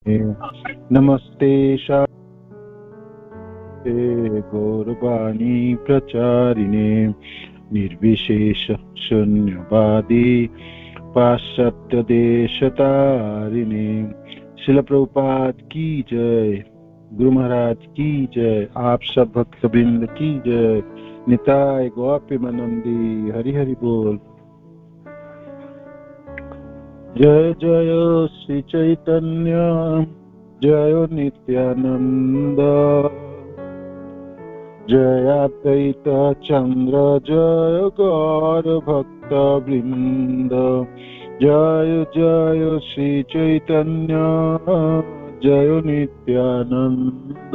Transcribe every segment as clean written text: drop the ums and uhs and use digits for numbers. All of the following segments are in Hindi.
नमस्ते शास्त्रे गौरवाणी प्रचारिणे निर्विशेष शून्यवादी पाश्चात्य देशतारिणे। शिल प्रभुपाद की जय, गुरु महाराज की जय, आप सब भक्त वृंद की जय। निताय गौपीमानंदी, हरि हरि बोल। जय जय श्री चैतन्य जय नित्यानंद, जय अद्वैत चंद्र जय गौर भक्त वृंद। जय जय श्री चैतन्य जय नित्यानंद,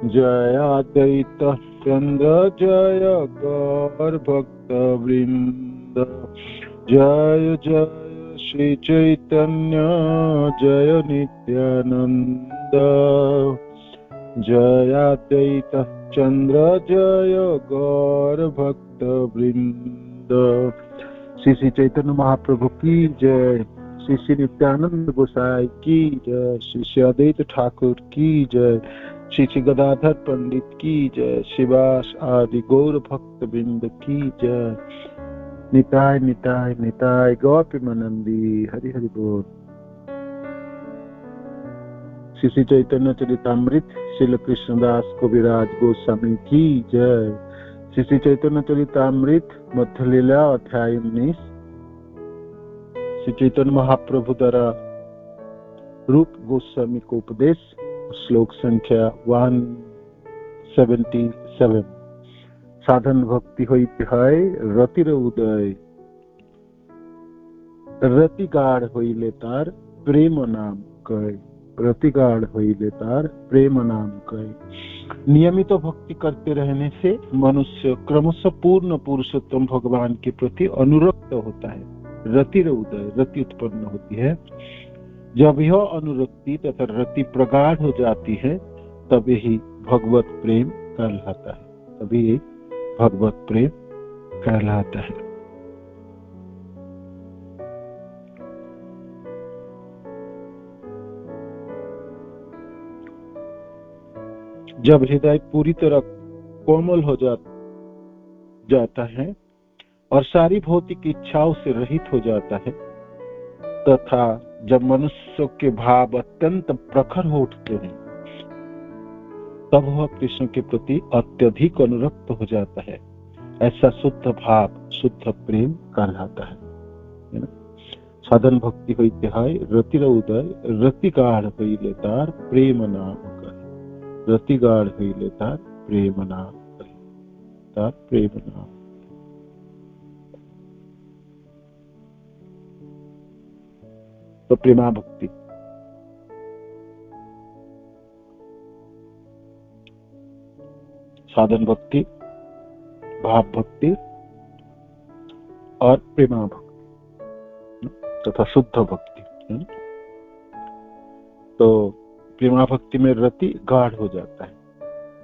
जय अद्वैत चंद्र जय गौर भक्त वृंद। जय जय श्री चैतन्य जय नित्यानंद, जय अद्वैत चंद्र जय गौर भक्त वृंद। श्री श्री चैतन्य महाप्रभु की जय, श्री श्री नित्यानंद गोसाई की जय, श्री श्री अद्वैत ठाकुर की जय, श्री श्री गदाधर पंडित की जय, शिवास आदि गौर भक्त वृंद की जय। निताय निताय निताय गौपीमानंदी, हरि हरि बोल। श्री श्री चैतन्य चरितामृत श्रील कृष्णदास कविराज गोस्वामी की जय। श्री श्री चैतन्य चरितामृत मध्य लीला अध्याय 19 श्री चैतन्य महाप्रभु द्वारा रूप गोस्वामी को उपदेश, श्लोक संख्या 177। साधन भक्ति होइते है रतिर उदय, रति गाढ़ होइले तार प्रेम नाम कय। रति गाढ़ होइले तार प्रेम नाम कय। नियमित भक्ति करते रहने से मनुष्य क्रमशः पूर्ण पुरुषोत्तम भगवान के प्रति अनुरक्त होता है। रतिर उदय, रति उत्पन्न होती है। जब यह अनुरक्ति तथा रति प्रगाढ़ हो जाती है तब यही भगवत प्रेम कहलाता है, तभी भगवत प्रेम कहलाता है। जब हृदय पूरी तरह कोमल हो जाता है और सारी भौतिक इच्छाओं से रहित हो जाता है तथा जब मनुष्य के भाव अत्यंत प्रखर हो उठते हैं तब वह कृष्ण के प्रति अत्यधिक अनुरक्त हो जाता है। ऐसा शुद्ध भाव, शुद्ध प्रेम कहलाता है ना। साधन भक्ति होइते है रतिर उदय, रति गाढ़ होइले तार प्रेम नाम कय। रति गाढ़ होइले तार प्रेम नाम कय, तार प्रेम नाम। तो प्रेमा भक्ति, साधन भक्ति, भाव भक्ति और प्रेमा भक्ति तथा शुद्ध भक्ति। तो प्रेमा भक्ति में रति गाढ़ हो जाता है,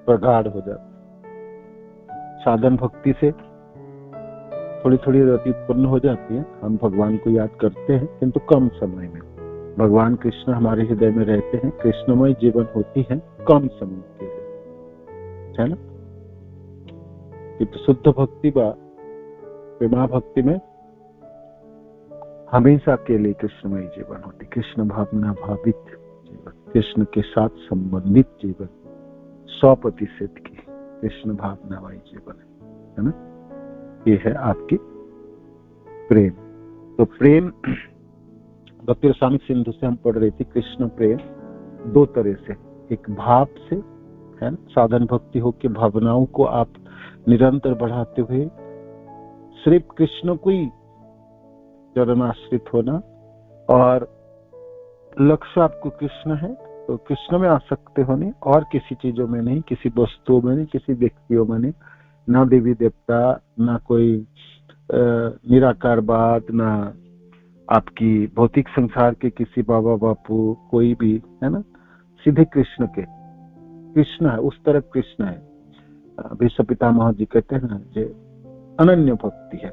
प्रगाढ़ हो जाता है। साधन भक्ति से थोड़ी थोड़ी रति उत्पन्न हो जाती है, हम भगवान को याद करते हैं किंतु कम समय में। भगवान कृष्ण हमारे हृदय में रहते हैं, कृष्णमय जीवन होती है कम समय के लिए, है ना। किंतु शुद्ध भक्ति व प्रेमा भक्ति में हमेशा के लिए कृष्णमय जीवन होती, कृष्ण भावना भावित जीवन, कृष्ण के साथ संबंधित जीवन, 100% की कृष्ण भावनामय जीवन है ना। ये है आपकी प्रेम। तो प्रेम भक्ति रसायन सिंधु से हम पढ़ रही थी, कृष्ण प्रेम दो तरह से, एक भाव से है ना, साधन भक्ति हो के भावनाओं को आप निरंतर बढ़ाते हुए सिर्फ कृष्ण को ही चरणाश्रित होना, और लक्ष्य आपको कृष्ण है तो कृष्ण में आसक्त होने और किसी चीजों में नहीं, किसी वस्तुओं में नहीं, किसी व्यक्तियों में नहीं, ना देवी देवता, ना कोई निराकारवाद, ना आपकी भौतिक संसार के किसी बाबा बापू, कोई भी है ना, सीधे कृष्ण के, कृष्ण है उस तरफ कृष्ण है। विश्व पितामह जी कहते हैं ना, जो अनन्य भक्ति है,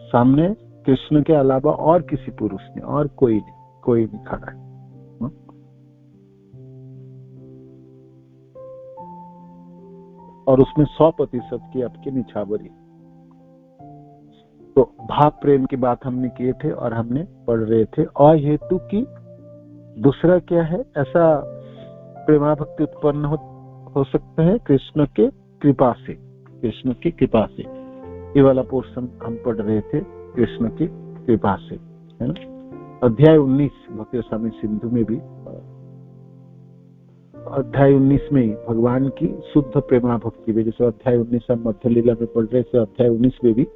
सामने कृष्ण के अलावा और किसी पुरुष नहीं, और कोई नहीं, कोई नहीं खड़ा है। और उसमें 100% की आपकी निछावरी। तो भाव प्रेम की बात हमने किए थे और हमने पढ़ रहे थे। अहेतु की दूसरा क्या है, ऐसा प्रेमा भक्ति उत्पन्न हो सकता है कृष्ण के कृपा से, कृष्ण की कृपा से। ये वाला पोर्शन हम पढ़ रहे थे, कृष्ण की कृपा से, है ना। अध्याय 19 भक्ति स्वामी सिंधु में भी, अध्याय 19 में भगवान की शुद्ध प्रेमा भक्ति में, जैसे अध्याय 19 हम मध्य लीला में पढ़ रहे थे, अध्याय 19 में भी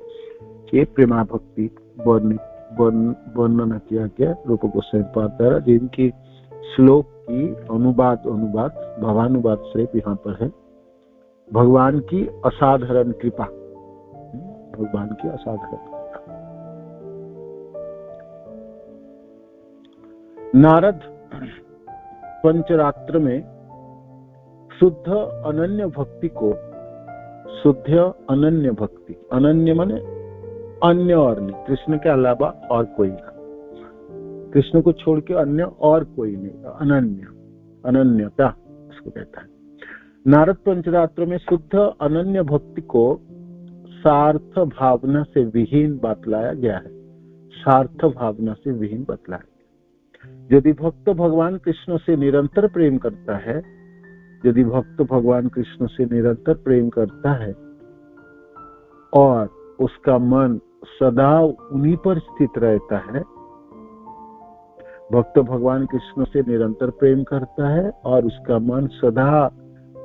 ये प्रेमा भक्ति वर्णन किया गया रूप गोस्वामी पाद द्वारा, जिनकी श्लोक की अनुवाद भावानुवाद से यहाँ पर है। भगवान की असाधारण कृपा, भगवान की असाधारण कृपा। नारद पंचरात्र में शुद्ध अनन्य भक्ति को, शुद्ध अनन्य भक्ति, अनन्य माने अन्य और नहीं, कृष्ण के अलावा और कोई नहीं, कृष्ण को छोड़ के अन्य और कोई नहीं, अनन्य, अनन्यता इसको कहता है। नारद पंचरात्र में शुद्ध अनन्य भक्ति को सार्थ भावना से विहीन बतलाया गया है, सार्थ भावना से विहीन बतलाया गया। यदि भक्त भगवान कृष्ण से निरंतर प्रेम करता है, यदि भक्त भगवान कृष्ण से निरंतर प्रेम करता है और उसका मन सदा उन्हीं पर स्थित रहता है, भक्त भगवान कृष्ण से निरंतर प्रेम करता है और उसका मन सदा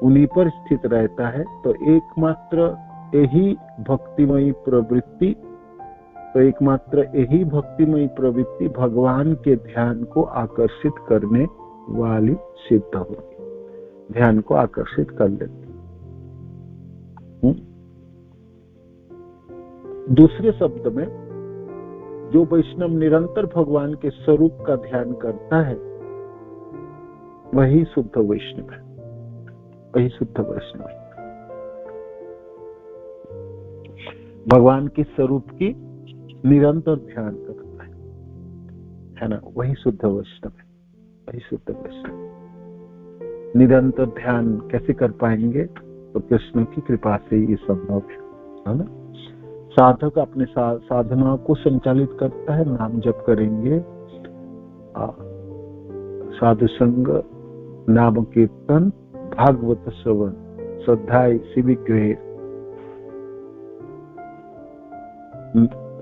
उन्हीं पर स्थित रहता है, तो एकमात्र यही भक्तिमयी प्रवृत्ति, तो एकमात्र यही भक्तिमयी प्रवृत्ति भगवान के ध्यान को आकर्षित करने वाली सिद्ध होगी, ध्यान को आकर्षित कर लेती। दूसरे शब्द में, जो वैष्णव निरंतर भगवान के स्वरूप का ध्यान करता है वही शुद्ध वैष्णव है, वही शुद्ध वैष्णव है। भगवान के स्वरूप की निरंतर ध्यान करता है ना, वही शुद्ध वैष्णव है, वही शुद्ध वैष्णव। निरंतर ध्यान कैसे कर पाएंगे, तो कृष्ण की कृपा से ये संभव है ना। साधक अपने साधना को संचालित करता है, नाम जप करेंगे, साधु संग, नाम कीर्तन, भागवत श्रवण, श्रद्धा शिविग्रह,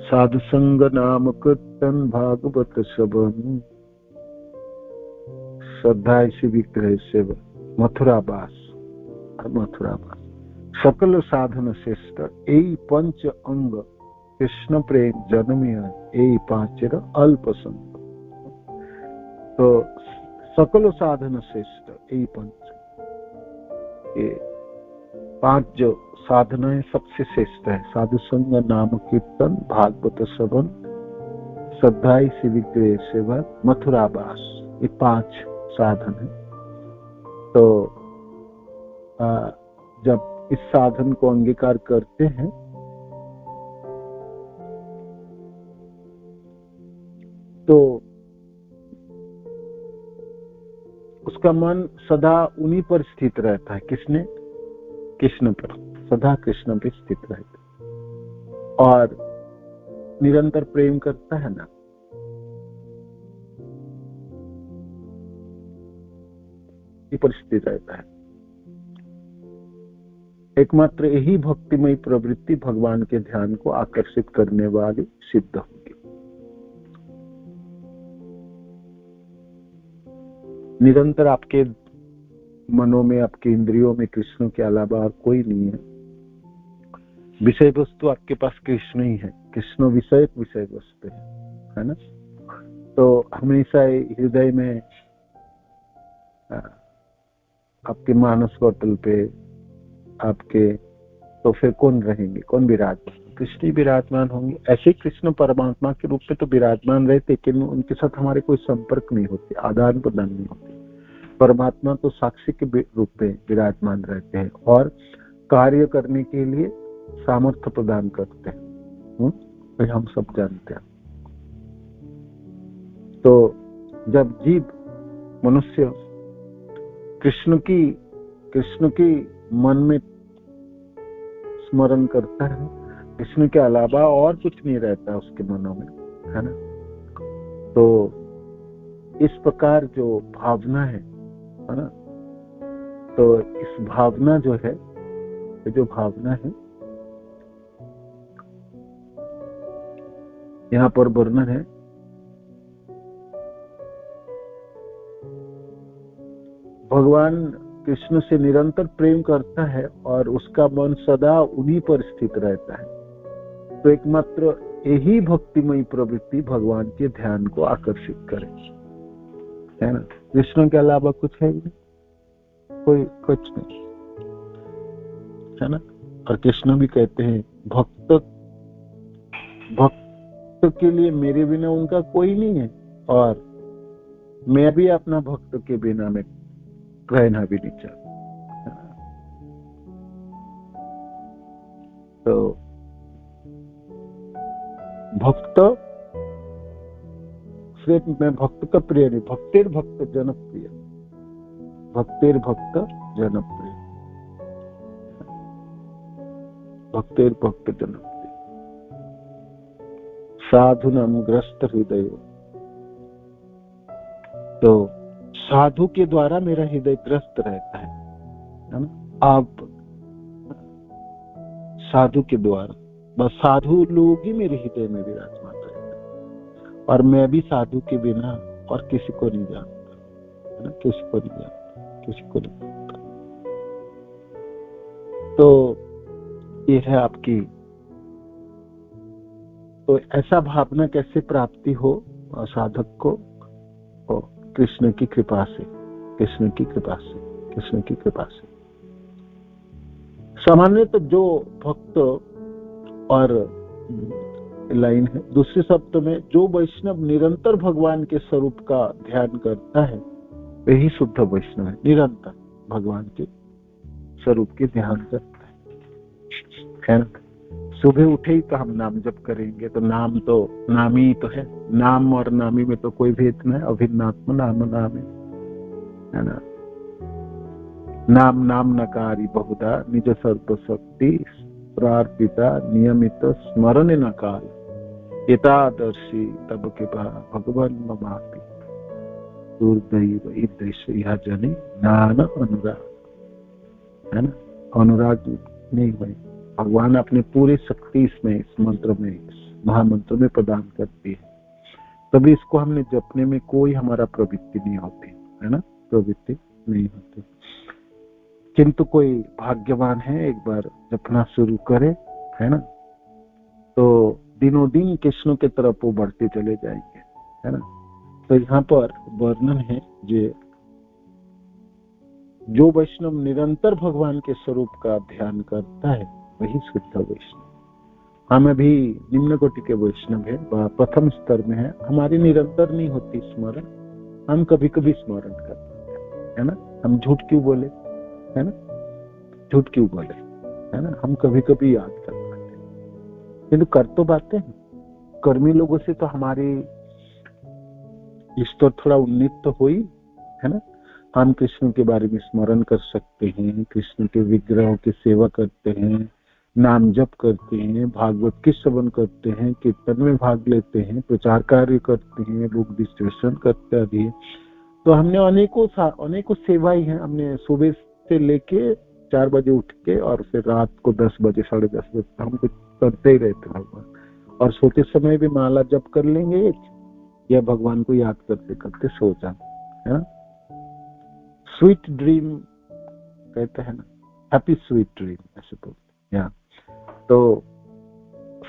साधु संग, नाम कीर्तन, भागवत श्रवण, श्रद्धा शिविग्रह सेवन, मथुरावास, मथुरावास, सकल साधन श्रेष्ठ यही पंच अंग कृष्ण प्रेम जन्मिय यही पांचर अल्प संग। तो सकल साधन श्रेष्ठ यही पंच, ये पांच जो साधनाएं सबसे श्रेष्ठ है, साधु संग, नाम कीर्तन, भागवत श्रवण, श्रद्धा शिविग्रह सेवा, मथुरावास, ये पांच साधन है। तो जब इस साधन को अंगीकार करते हैं तो उसका मन सदा उन्हीं पर स्थित रहता है, किसने, कृष्ण पर, सदा कृष्ण पर स्थित रहता है और निरंतर प्रेम करता है ना, पर स्थित रहता है। एकमात्र यही भक्तिमय प्रवृत्ति भगवान के ध्यान को आकर्षित करने वाली सिद्ध होगी। निरंतर आपके मनों में, आपके इंद्रियों में कृष्ण के अलावा और कोई नहीं है। विषय वस्तु आपके पास कृष्ण ही है, कृष्ण विषय वस्तु है ना। तो हमेशा हृदय में आपके मानस पटल पे आपके, तो फिर कौन रहेंगे, कौन विराजमान, कृष्ण विराजमान होंगे। ऐसे कृष्ण परमात्मा के रूप में तो विराजमान रहते, लेकिन उनके साथ हमारे कोई संपर्क नहीं होते, आदान प्रदान नहीं होते। परमात्मा तो साक्षी के रूप में विराजमान रहते हैं और कार्य करने के लिए सामर्थ्य प्रदान करते हैं, हम सब जानते हैं। तो जब जीव मनुष्य कृष्ण की मन में स्मरण करता है, कृष्ण के अलावा और कुछ नहीं रहता उसके मनों में, है ना। तो इस प्रकार जो भावना है ना, तो इस भावना जो है, जो भावना है यहाँ पर वर्णन है, भगवान कृष्ण से निरंतर प्रेम करता है और उसका मन सदा उन्हीं पर स्थित रहता है। तो एकमात्र यही भक्तिमयी प्रवृत्ति भगवान के ध्यान को आकर्षित करे, है ना। कृष्ण के अलावा कुछ है नहीं, कोई कुछ नहीं, है ना। और कृष्ण भी कहते हैं भक्त के लिए मेरे बिना उनका कोई नहीं है, और मैं भी अपना भक्त के बिना में रहना भी नहीं चाहता। तो भक्त सिर्फ मैं भक्त का प्रिय नहीं, भक्तेर भक्त जनप्रिय, भक्तेर भक्त जनप्रिय, भक्तेर भक्त जनप्रिय, साधुनाम ग्रस्त हृदय। तो साधु के द्वारा मेरा हृदय ग्रस्त रहता है ना। आप साधु के द्वारा, बस साधु लोग ही मेरे हृदय में विराजमान रहते हैं, और मैं भी साधु के बिना और किसी को नहीं जानता, है ना, किसी को नहीं जानता, किसी को नहीं जानता। तो ये है आपकी, तो ऐसा भावना कैसे प्राप्ति हो साधक को? कृष्ण की कृपा से, कृष्ण की कृपा से, कृष्ण की कृपा से। सामान्य तो जो भक्त, और लाइन है दूसरे शब्द में, जो वैष्णव निरंतर भगवान के स्वरूप का ध्यान करता है वही शुद्ध वैष्णव है। निरंतर भगवान के स्वरूप के ध्यान करता है ना। सुबह उठे ही तो हम नाम जप करेंगे, तो नाम तो नामी तो है, नाम और नामी में तो कोई भेद नहीं, अभिन्नात्म नाम नामी, है ना। नाम नाम नकारी बहुधा निज सर्वशक्ति प्रार्पिता नियमित स्मरण न काल एतादर्शी तब कृपा भगवान ममापि दुर्दैव ईदृश यह जने नान अनुराग, है ना। अनुराग नहीं हुए, भगवान अपने पूरी शक्ति इसमें, इस मंत्र में, इस महामंत्र में प्रदान करती है, तभी इसको हमने जपने में कोई हमारा प्रवृत्ति नहीं होती, है ना, प्रवृत्ति नहीं होती। किंतु कोई भाग्यवान है, एक बार जपना शुरू करे, है ना, तो दिनों दिन कृष्ण की तरफ वो बढ़ते चले जाएंगे, है ना। तो यहाँ पर वर्णन है जो वैष्णव निरंतर भगवान के स्वरूप का ध्यान करता है वही शुद्ध वैष्णव। हम अभी निम्न कोटि के वैष्णव है, प्रथम स्तर में है, हमारी निरंतर नहीं होती स्मरण, हम कभी कभी स्मरण करते हैं, है ना। हम झूठ क्यों बोले, है ना, झूठ क्यों बोले, है ना, हम कभी कभी याद कर पाते हैं, किंतु कर तो बातें हैं। कर्मी लोगों से तो हमारी स्तर थोड़ा उन्नीत तो हुई, है ना। हम कृष्ण के बारे में स्मरण कर सकते हैं, कृष्ण के विग्रहों की सेवा करते हैं, नाम जप करते हैं, भागवत की श्रवण करते हैं, कीर्तन में भाग लेते हैं, प्रचार कार्य करते हैं, बुक डिस्ट्रीब्यूशन करते आदि। तो हमने अनेकों सेवाएं हैं। हमने सुबह से लेके 4 बजे उठ के और फिर रात को 10 बजे 10:30 बजे हम कुछ करते ही रहते भगवान, और सोते समय भी माला जप कर लेंगे या भगवान को याद करते करते सो जाए, है ना। स्वीट ड्रीम कहते हैं ना, हैप्पी स्वीट ड्रीम ऐसे बोलते हैं। तो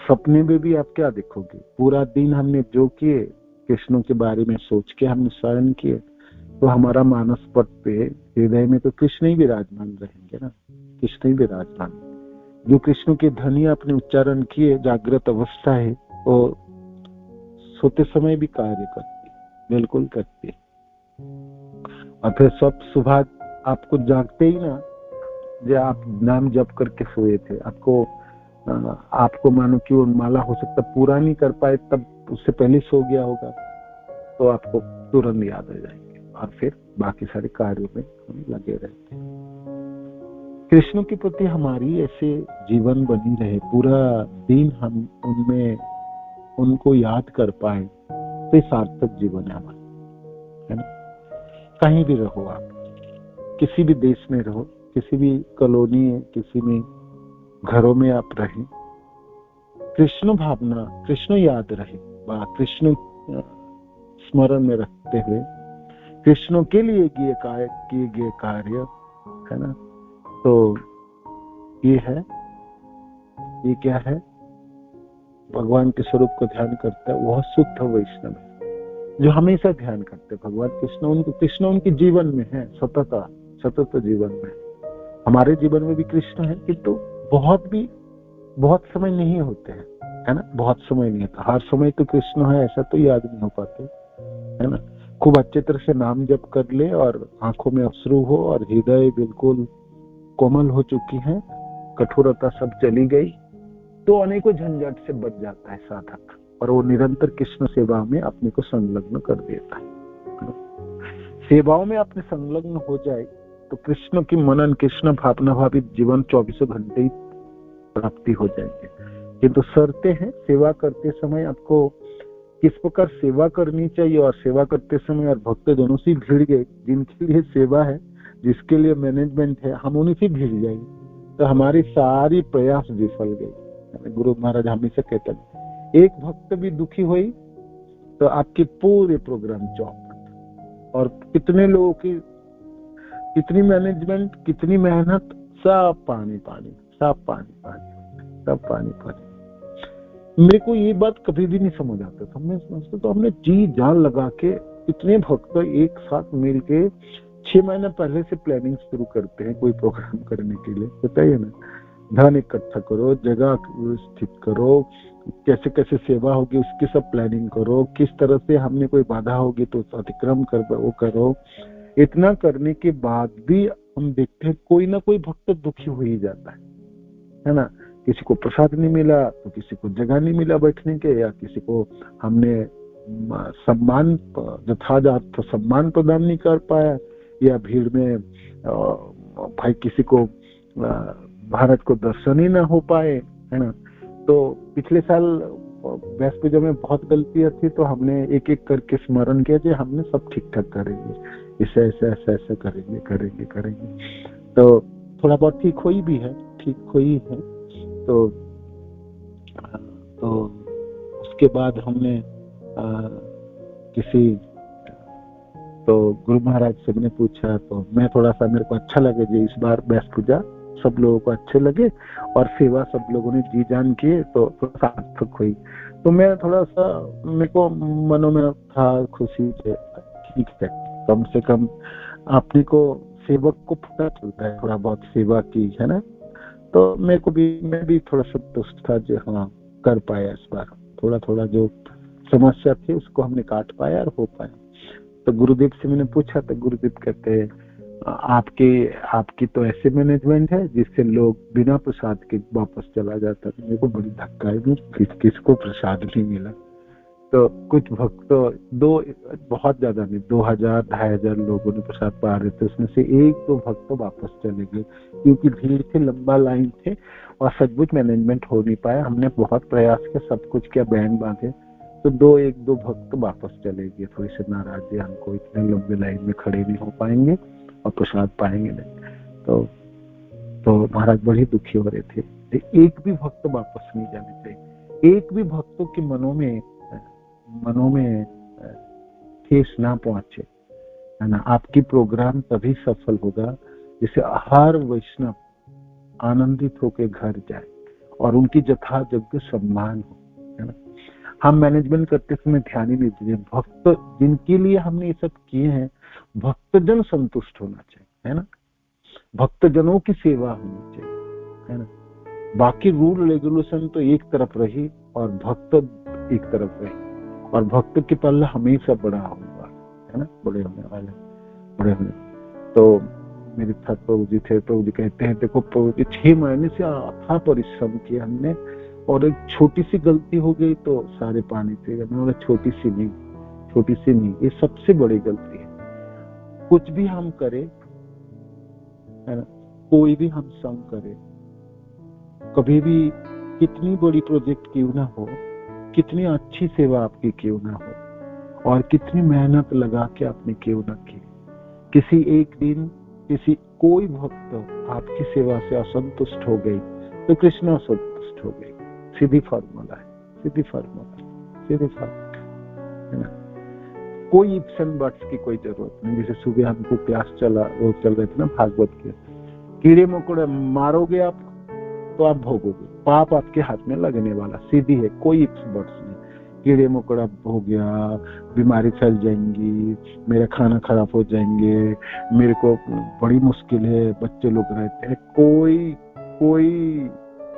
सपने में भी आप क्या देखोगे, पूरा दिन हमने जो किए कृष्ण के बारे में सोच के हमने शरण किए, तो हमारा मानस पट पे हृदय में तो कृष्ण ही विराजमान रहेंगे ना, कृष्ण ही विराजमान। जो कृष्ण के ध्वनि अपने उच्चारण किए जागृत अवस्था है, वो सोते समय भी कार्य करती है, बिल्कुल करती है। और फिर सब सुबह आपको जागते ही ना, जो आप नाम जप करके सोए थे, आपको मानो कि वो माला हो सकता पूरा नहीं कर पाए, तब उससे पहले सो गया होगा, तो आपको तुरंत याद आ जाएंगे और फिर बाकी सारे कार्यों में हम लगे रहते हैं। कृष्ण के प्रति हमारी ऐसे जीवन बनी रहे, पूरा दिन हम उनमें उनको याद कर पाए, तो सार्थक जीवन है हमारा, है ना। कहीं भी रहो आप, किसी भी देश में रहो, किसी भी कॉलोनी, किसी भी घरों में आप रहें, कृष्ण भावना, कृष्ण याद रहे, कृष्ण स्मरण में रखते हुए कृष्ण के लिए किए गए कार्य, है ना। तो ये क्या है, भगवान के स्वरूप को ध्यान करता है वह शुद्ध वैष्णव है, जो हमेशा ध्यान करते हैं भगवान कृष्ण उनके जीवन में है, सतत जीवन में। हमारे जीवन में भी कृष्ण है, किंतु बहुत समय नहीं होते हैं, है ना। बहुत समय नहीं होता, हर समय तो कृष्ण है ऐसा तो याद नहीं हो पाते, है ना। खूब अच्छे तरह से नाम जप कर ले और आंखों में अश्रु हो और हृदय बिल्कुल कोमल हो चुकी है, कठोरता सब चली गई, तो अनेकों झंझट से बच जाता है साधक, और वो निरंतर कृष्ण सेवा में अपने को संलग्न कर देता है। सेवाओं में अपने संलग्न हो जाए तो कृष्ण की मनन, कृष्ण भावना भावित जीवन 24 घंटे ही प्राप्ति हो जाएंगे। किंतु शर्तें हैं, सेवा करते समय आपको किस प्रकार सेवा करनी चाहिए, और सेवा करते समय और भक्त दोनों से भिड़ गए, जिनके लिए सेवा है, जिसके लिए मैनेजमेंट है, हम उन्हीं से भिड़ जाएंगे तो हमारी सारी प्रयास विफल गई। गुरु महाराज हमेशा कहते हैं, एक भक्त भी दुखी हुई तो आपके पूरे प्रोग्राम चौपट, और कितने लोगों की कितनी मैनेजमेंट, कितनी मेहनत, सब पानी पानी, सब पानी पानी, सब पानी पानी। मेरे को ये बात कभी भी नहीं समझ आता था, मैं समझता तो हमने जी जान लगा के इतने भक्त एक साथ मिलके 6 महीने पहले से प्लानिंग शुरू करते हैं कोई प्रोग्राम करने के लिए, बताइए ना। धन इकट्ठा करो, जगह स्थित करो, कैसे कैसे सेवा होगी उसकी सब प्लानिंग करो, किस तरह से हमने कोई बाधा होगी तो अतिक्रम कर वो करो। इतना करने के बाद भी हम देखते हैं कोई ना कोई भक्त दुखी हो ही जाता है ना। किसी को प्रसाद नहीं मिला तो किसी को जगह नहीं मिला बैठने के, या किसी को हमने सम्मान यथार्थ सम्मान प्रदान नहीं कर पाया, या भीड़ में भाई किसी को भारत को दर्शन ही ना हो पाए, है ना। तो पिछले साल व्यास पूजा में बहुत गलतियां थी, तो हमने एक एक करके स्मरण किया कि हमने सब ठीक ठाक करेंगे, ऐसे ऐसे ऐसे ऐसे करेंगे करेंगे करेंगे। तो थोड़ा बहुत ठीक हुई भी है, ठीक हुई है। तो उसके बाद हमने तो गुरु महाराज से मैंने पूछा, तो मैं थोड़ा सा, मेरे को अच्छा लगे जी इस बार व्यास पूजा सब लोगों को अच्छे लगे और सेवा सब लोगों ने जी जान किए, तो थोड़ा सार्थक हुई। तो मैं थोड़ा सा, मेरे को मनों में था खुशी से, ठीक है कम से कम अपने को सेवक को पता चलता है थोड़ा बहुत सेवा की, है ना। तो मैं भी थोड़ा संतुष्ट था जो हाँ कर पाया इस बार, थोड़ा थोड़ा जो समस्या थी उसको हमने काट पाया और हो पाया। तो गुरुदेव से मैंने पूछा तो गुरुदेव कहते हैं आपकी तो ऐसे मैनेजमेंट है जिससे लोग बिना प्रसाद के वापस चला जाता है। मेरे को बड़ी धक्का है, किसको प्रसाद नहीं मिला। तो कुछ भक्त बहुत ज्यादा नहीं, 2000-2500 लोगों ने प्रसाद पा रहे थे, उसमें से 1-2 भक्त वापस चले गए क्योंकि भीड़ थे, लंबा लाइन थे और सचमुच मैनेजमेंट हो नहीं पाया। हमने बहुत प्रयास किया, सब कुछ किया, बैंड बांधे, तो 1-2 भक्त वापस चले गए, थोड़ी से नाराज है, हमको इतने लंबे लाइन में खड़े नहीं हो पाएंगे और प्रसाद पाएंगे नहीं। तो महाराज बड़े दुखी हो रहे थे। एक भी भक्त वापस नहीं जाने चाहिए, एक भी भक्तों के मनों में ठेस ना पहुंचे, है ना। आपकी प्रोग्राम तभी सफल होगा जिसे हर वैष्णव आनंदित होकर घर जाए और उनकी यथायोग्य सम्मान हो, है ना। हम मैनेजमेंट करते समय ध्यान ही नहीं दीजिए, भक्त जिनके लिए हमने ये सब किए हैं, भक्तजन संतुष्ट होना चाहिए, है ना। भक्तजनों की सेवा होनी चाहिए, है ना। बाकी रूल रेगुलेशन तो एक तरफ रही और भक्त एक तरफ रही, और भक्त की पल्ला हमेशा बड़ा होगा, है ना, बड़े होने। तो मेरे साथ प्रभु जी थे, प्रभु जी कहते हैं देखो प्रभु जी 6 महीने से अथाह परिश्रम किया हमने, और एक छोटी सी गलती हो गई तो सारे पानी से, छोटी सी नहीं, छोटी सी नहीं, ये सबसे बड़ी गलती है। कुछ भी हम करें, है ना, कोई भी हम संग करें, कभी भी कितनी बड़ी प्रोजेक्ट क्यों ना हो, कितनी अच्छी सेवा आपकी क्यों ना हो, और कितनी मेहनत लगा के आपने क्यों ना की, किसी एक दिन कोई भक्त आपकी सेवा से असंतुष्ट हो गई तो कृष्ण असंतुष्ट हो गई। सीधी फार्मूला है, सीधी फार्मूला, सीधी फार्मूला, है ना। कोई इफ्स एंड बट्स की कोई जरूरत नहीं। जैसे सुबह हमको क्लास चल रहे थे ना भागवत के, कीड़े मकोड़े मारोगे आप तो आप भोगोगे, पाप आपके हाथ में लगने वाला, सीधी है, कोई इफ्स बट्स नहीं। कीड़े मकोड़ा हो गया, बीमारी फैल जाएंगी, मेरा खाना खराब हो जाएंगे, मेरे को बड़ी मुश्किल है, बच्चे लोग रहते हैं,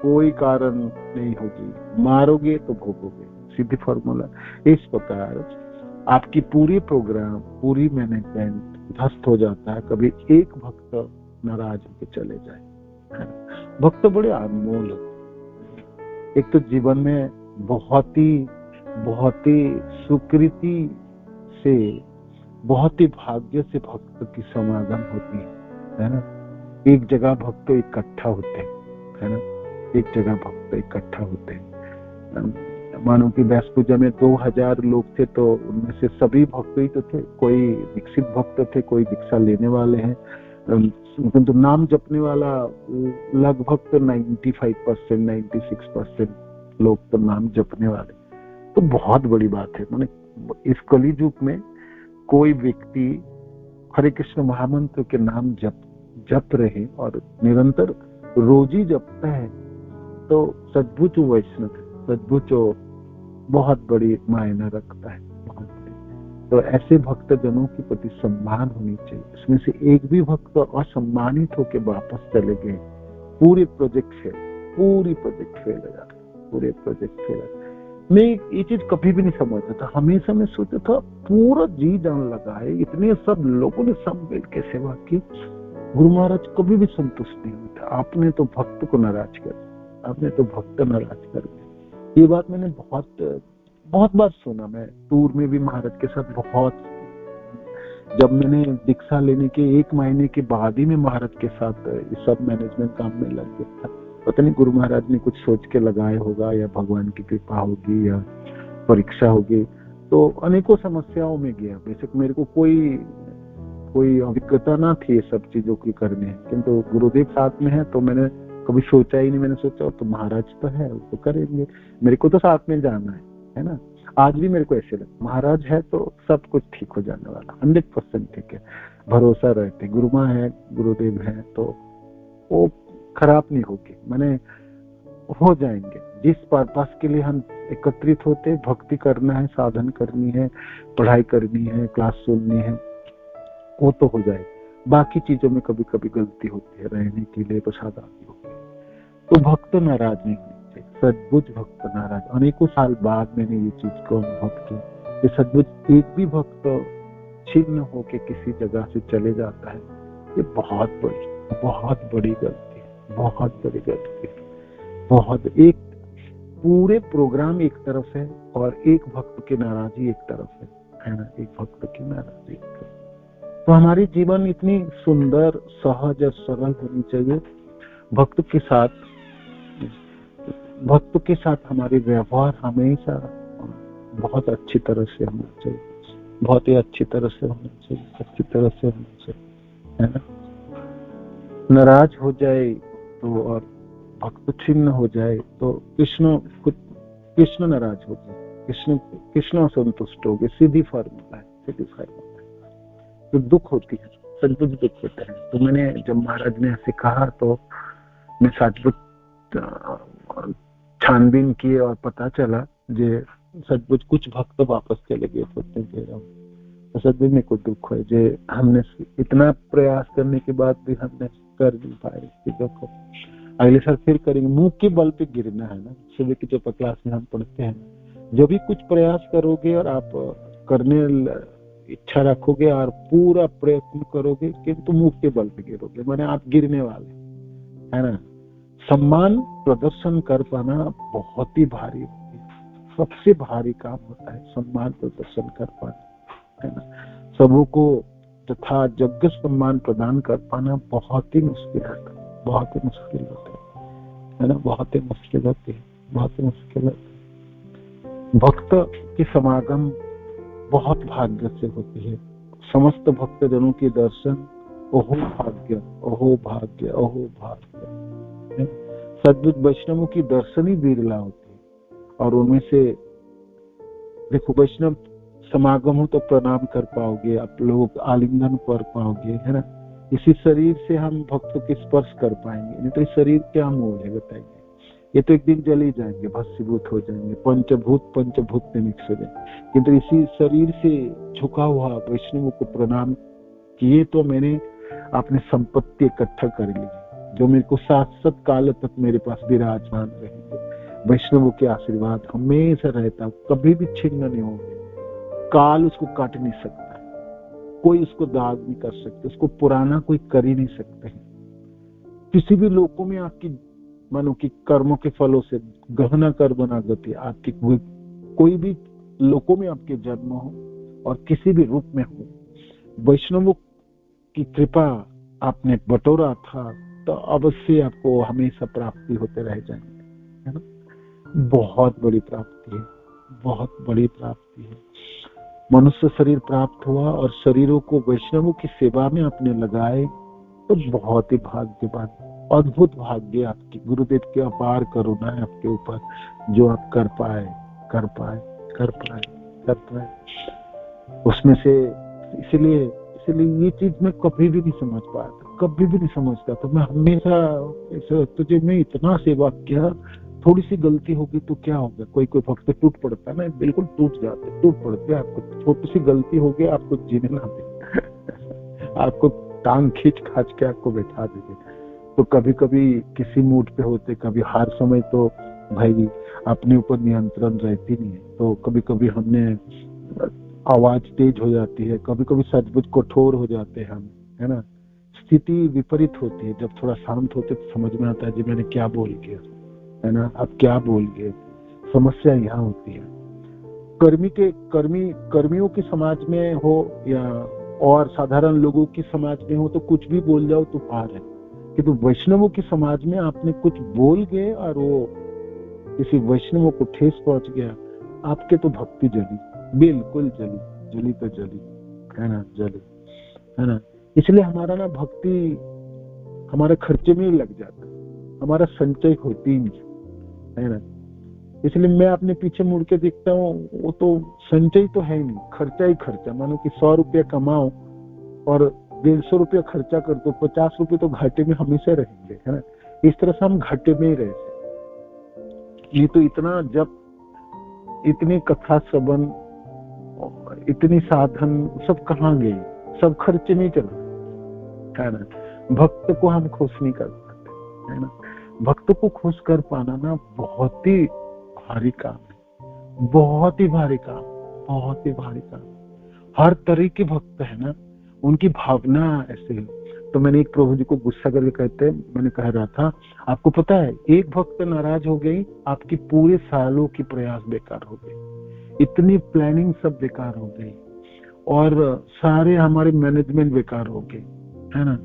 कोई कारण नहीं होगी, मारोगे तो भोगोगे, सीधी फॉर्मूला। इस प्रकार आपकी पूरी प्रोग्राम, पूरी मैनेजमेंट ध्वस्त हो जाता है कभी एक भक्त नाराज होकर चले जाए। भक्त बड़े अनमोल होते। एक तो जीवन में बहुत ही सुकृति से, बहुत ही भाग्य से भक्त की समागम होती है ना। एक जगह भक्त इकट्ठा होते हैं, है ना, एक जगह भक्त इकट्ठा होते हैं। मानो कि व्यास पूजा में 2000 लोग थे तो उनमें से सभी भक्त ही तो थे, कोई दीक्षित भक्त थे, कोई दीक्षा लेने वाले हैं, तो नाम जपने वाला लगभग तो 95%, 96% लोग तो नाम जपने वाले। तो बहुत बड़ी बात है। माने इस कली युग में कोई व्यक्ति हरे कृष्ण महामंत्र के नाम जप रहे और निरंतर रोज ही जपता है तो सद्बुच वैष्णव, सद्बुच बहुत बड़ी मायना रखता है, बहुत बड़ी। तो ऐसे भक्त जनों के प्रति सम्मान होनी चाहिए। इसमें से एक भी भक्त असम्मानित होकर वापस चले गए, पूरे प्रोजेक्ट फेल, पूरी प्रोजेक्ट फेल हो जाता, पूरे प्रोजेक्ट फेल। मैं ये चीज कभी भी नहीं समझता था, हमेशा मैं सोचता था पूरा जी जान लगा है, इतने सब लोगों ने सब मिल के सेवा की, गुरु महाराज कभी भी संतुष्ट नहीं होता। आपने तो भक्त को नाराज कर, आपने तो भक्त नाराज कर दिया। ये बात मैंने बहुत बार सुना। मैं टूर में भी महाराज के साथ बहुत, जब मैंने दीक्षा लेने के 1 महीने के बाद ही मैं महाराज के साथ सब मैनेजमेंट काम में लग गया था। पता नहीं गुरु महाराज ने कुछ सोच के लगाया होगा या भगवान की कृपा होगी या परीक्षा होगी, तो अनेकों समस्याओं में गया। बेशक मेरे को कोई अभिज्ञता ना थी ये सब चीजों की करने, किंतु गुरुदेव साथ में है तो मैंने कभी सोचा ही नहीं। मैंने सोचा तो महाराज तो है, वो तो करेंगे, मेरे को तो साथ में जाना है ना। आज भी मेरे को ऐसे लगता महाराज है तो सब कुछ ठीक हो जाने वाला, 100% ठीक है, भरोसा रहते। गुरु माँ है, गुरुदेव है तो वो खराब नहीं होगी, मैंने हो जाएंगे। जिस पर्पस के लिए हम एकत्रित होते, भक्ति करना है, साधन करनी है, पढ़ाई करनी है, क्लास सुननी है, वो तो हो जाए। बाकी चीजों में कभी कभी गलती होती है, रहने के लिए प्रसाद आदि होती है, तो भक्त नाराज नहीं होने चाहिए। सद्बुज भक्त नाराज, अनेकों साल बाद मैंने ये चीज को अनुभव किया कि सद्बुज एक भी भक्त छिन्न होके किसी जगह से चले जाता है, ये बहुत बड़ी गलती है, बहुत बड़ी गलती है। बहुत, एक पूरे प्रोग्राम एक तरफ है और एक भक्त की नाराजगी एक तरफ है ना, एक भक्त की नाराजगी एक तरफ। तो हमारी जीवन इतनी सुंदर, सहज और सरल होनी चाहिए। भक्त के साथ हमारे व्यवहार हमेशा बहुत अच्छी तरह से होना चाहिए, बहुत ही अच्छी तरह से होना चाहिए, अच्छी तरह से होना चाहिए, है ना। नाराज हो जाए तो और भक्त छिन्न हो जाए तो कृष्ण नाराज हो जाए, कृष्ण असंतुष्ट हो गए, सीधी फॉर्मूला है, सीधी फॉर्मूला है। तो दुख होती है, सचमुच दुख होता है। तो मैंने जब महाराज ने ऐसे कहा तो मैं सचमुच छानबीन किए और पता चला जे सचमुच कुछ भक्त वापस चले गए, सोचते कह रहा हूँ। तो सचमुच में कुछ दुख है जे हमने इतना प्रयास करने के बाद भी हमने कर नहीं पाए चीजों को। अगले साल फिर करेंगे, मुंह के बल पे गिरना है ना। सुबह की जो क्लास में हम पढ़ते हैं, जो भी कुछ प्रयास करोगे और आप करने इच्छा रखोगे और पूरा प्रयत्न करोगे, किंतु मुंह के बल पे गिरोगे, माने आप गिरने वाले, है ना। सम्मान प्रदर्शन कर पाना बहुत ही भारी होती है, सबसे भारी काम होता है सम्मान प्रदर्शन कर पाना। है ना। सबों को तथा जगह सम्मान प्रदान कर पाना बहुत ही मुश्किल होता है, बहुत ही मुश्किल होता है ना, बहुत ही मुश्किल होती है, बहुत ही मुश्किल होती है। भक्त की समागम बहुत भाग्य से होती है। समस्त भक्त जनों के दर्शन ओहो भाग्य, ओहो भाग्य, ओहो भाग्य। सद्बुद्ध वैष्णवों की दर्शन ही बिरला होती है, और उनमें से देखो वैष्णव समागम हो तो प्रणाम कर पाओगे, आप लोग आलिंगन कर पाओगे, है ना। इसी शरीर से हम भक्तों के स्पर्श कर पाएंगे, नहीं तो इस शरीर क्या मोल है बताइए। ये तो एक दिन जल ही जाएंगे, भस्मीभूत हो जाएंगे, पंचभूत में मिक्स हो जाएंगे। किंतु इसी शरीर से झुका हुआ वैष्णवों को प्रणाम किए तो मैंने अपनी संपत्ति इकट्ठा कर ली, जो मेरे को शाश्वत काल तक मेरे पास विराजमान रहेंगे। वैष्णवों के आशीर्वाद हमेशा रहता, कभी भी छिन्न नहीं होंगे। काल उसको काट नहीं सकता, कोई उसको दाग नहीं कर सकता, उसको पुराना कोई कर ही नहीं सकता है। किसी भी लोकों में आपकी मानो कि कर्मों के फलों से गहना कर बना गति, आपकी कोई भी लोकों में आपके जन्म हो और किसी भी रूप में हो, वैष्णवों की कृपा आपने बटोरा था तो अवश्य आपको हमेशा प्राप्ति होते रह जाएंगे, है ना। बहुत बड़ी प्राप्ति है, बहुत बड़ी प्राप्ति है। मनुष्य शरीर प्राप्त हुआ और शरीरों को वैष्णवों की सेवा में आपने लगाए तो बहुत ही भाग्यवान, अद्भुत भाग्य आपकी, गुरुदेव की अपार करुणा है आपके ऊपर, जो आप कर पाए कर पाए कर पाए कर पाए उसमें से। इसलिए ये चीज मैं कभी भी नहीं समझ पाया था, कभी भी नहीं समझता था। मैं हमेशा तुझे मैं इतना सेवा किया, थोड़ी सी गलती होगी तो क्या होगा, कोई भक्त टूट पड़ता है ना, बिल्कुल टूट जाते, टूट पड़ते। आपको छोटी सी गलती होगी, आपको जीने ना दे आपको टांग खींच खाच के आपको बैठा देंगे। तो कभी कभी किसी मूड पे होते, कभी हर समय तो भाई अपने ऊपर नियंत्रण रहती नहीं है, तो कभी कभी हमने आवाज तेज हो जाती है, कभी कभी सचमुच कठोर हो जाते हैं हम, है ना। स्थिति विपरीत होती है, जब थोड़ा शांत होते तो समझ में आता है जी मैंने क्या बोल गया, है ना, अब क्या बोल गए। समस्या यहाँ होती है। कर्मियों के समाज में हो या और साधारण लोगों की समाज में हो तो कुछ भी बोल जाओ तो पार है, किंतु वैष्णवों की समाज में आपने कुछ बोल गए और वो किसी वैष्णवों को ठेस पहुंच गया, आपके तो भक्ति जली, बिल्कुल जली तो जली, है ना, जली, है ना। इसलिए हमारा ना भक्ति हमारे खर्चे में ही लग जाता है, हमारा संचय होती ही नहीं, है ना। इसलिए मैं अपने पीछे मुड़ के देखता हूँ, वो तो संचय तो है ही नहीं, खर्चा ही खर्चा। मानो कि 100 रुपया कमाओ और 150 रुपया खर्चा कर दो, 50 रुपये तो घाटे में हमेशा रहेंगे, है ना। इस तरह से हम घाटे में ही रहते। ये तो इतना जब इतनी कथा श्रवण, इतनी साधन सब कहाँ गई, सब खर्चे में चल रहा है ना। भक्त को हम खुश नहीं कर पाते, है ना। भक्त को खुश कर पाना ना बहुत ही भारी काम है, बहुत ही भारी काम, बहुत ही भारी काम। हर तरह के भक्त है ना, उनकी भावना ऐसे है। तो मैंने एक प्रभु जी को गुस्सा करके कहते, मैंने कह रहा था, आपको पता है एक भक्त नाराज हो गई, आपकी पूरे सालों की प्रयास बेकार हो गई, इतनी प्लानिंग सब बेकार हो गई और सारे हमारे मैनेजमेंट बेकार हो गए, है ना।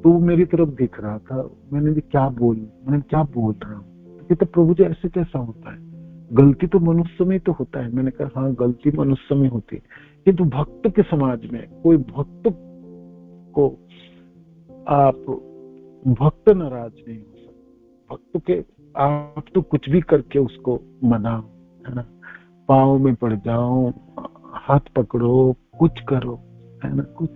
तो मेरी तरफ देख रहा था, मैंने क्या बोल रहा हूँ। तो प्रभु जी ऐसे कैसा होता है, गलती तो मनुष्य में तो होता है। मैंने कहा हाँ, गलती मनुष्य में होती है, किंतु भक्त के समाज में कोई भक्त को आप भक्त नाराज नहीं हो सकते। भक्त के आप तो कुछ भी करके उसको मनाओ, है ना, पाँव में पड़ जाओ, हाथ पकड़ो, कुछ करो, है ना। कुछ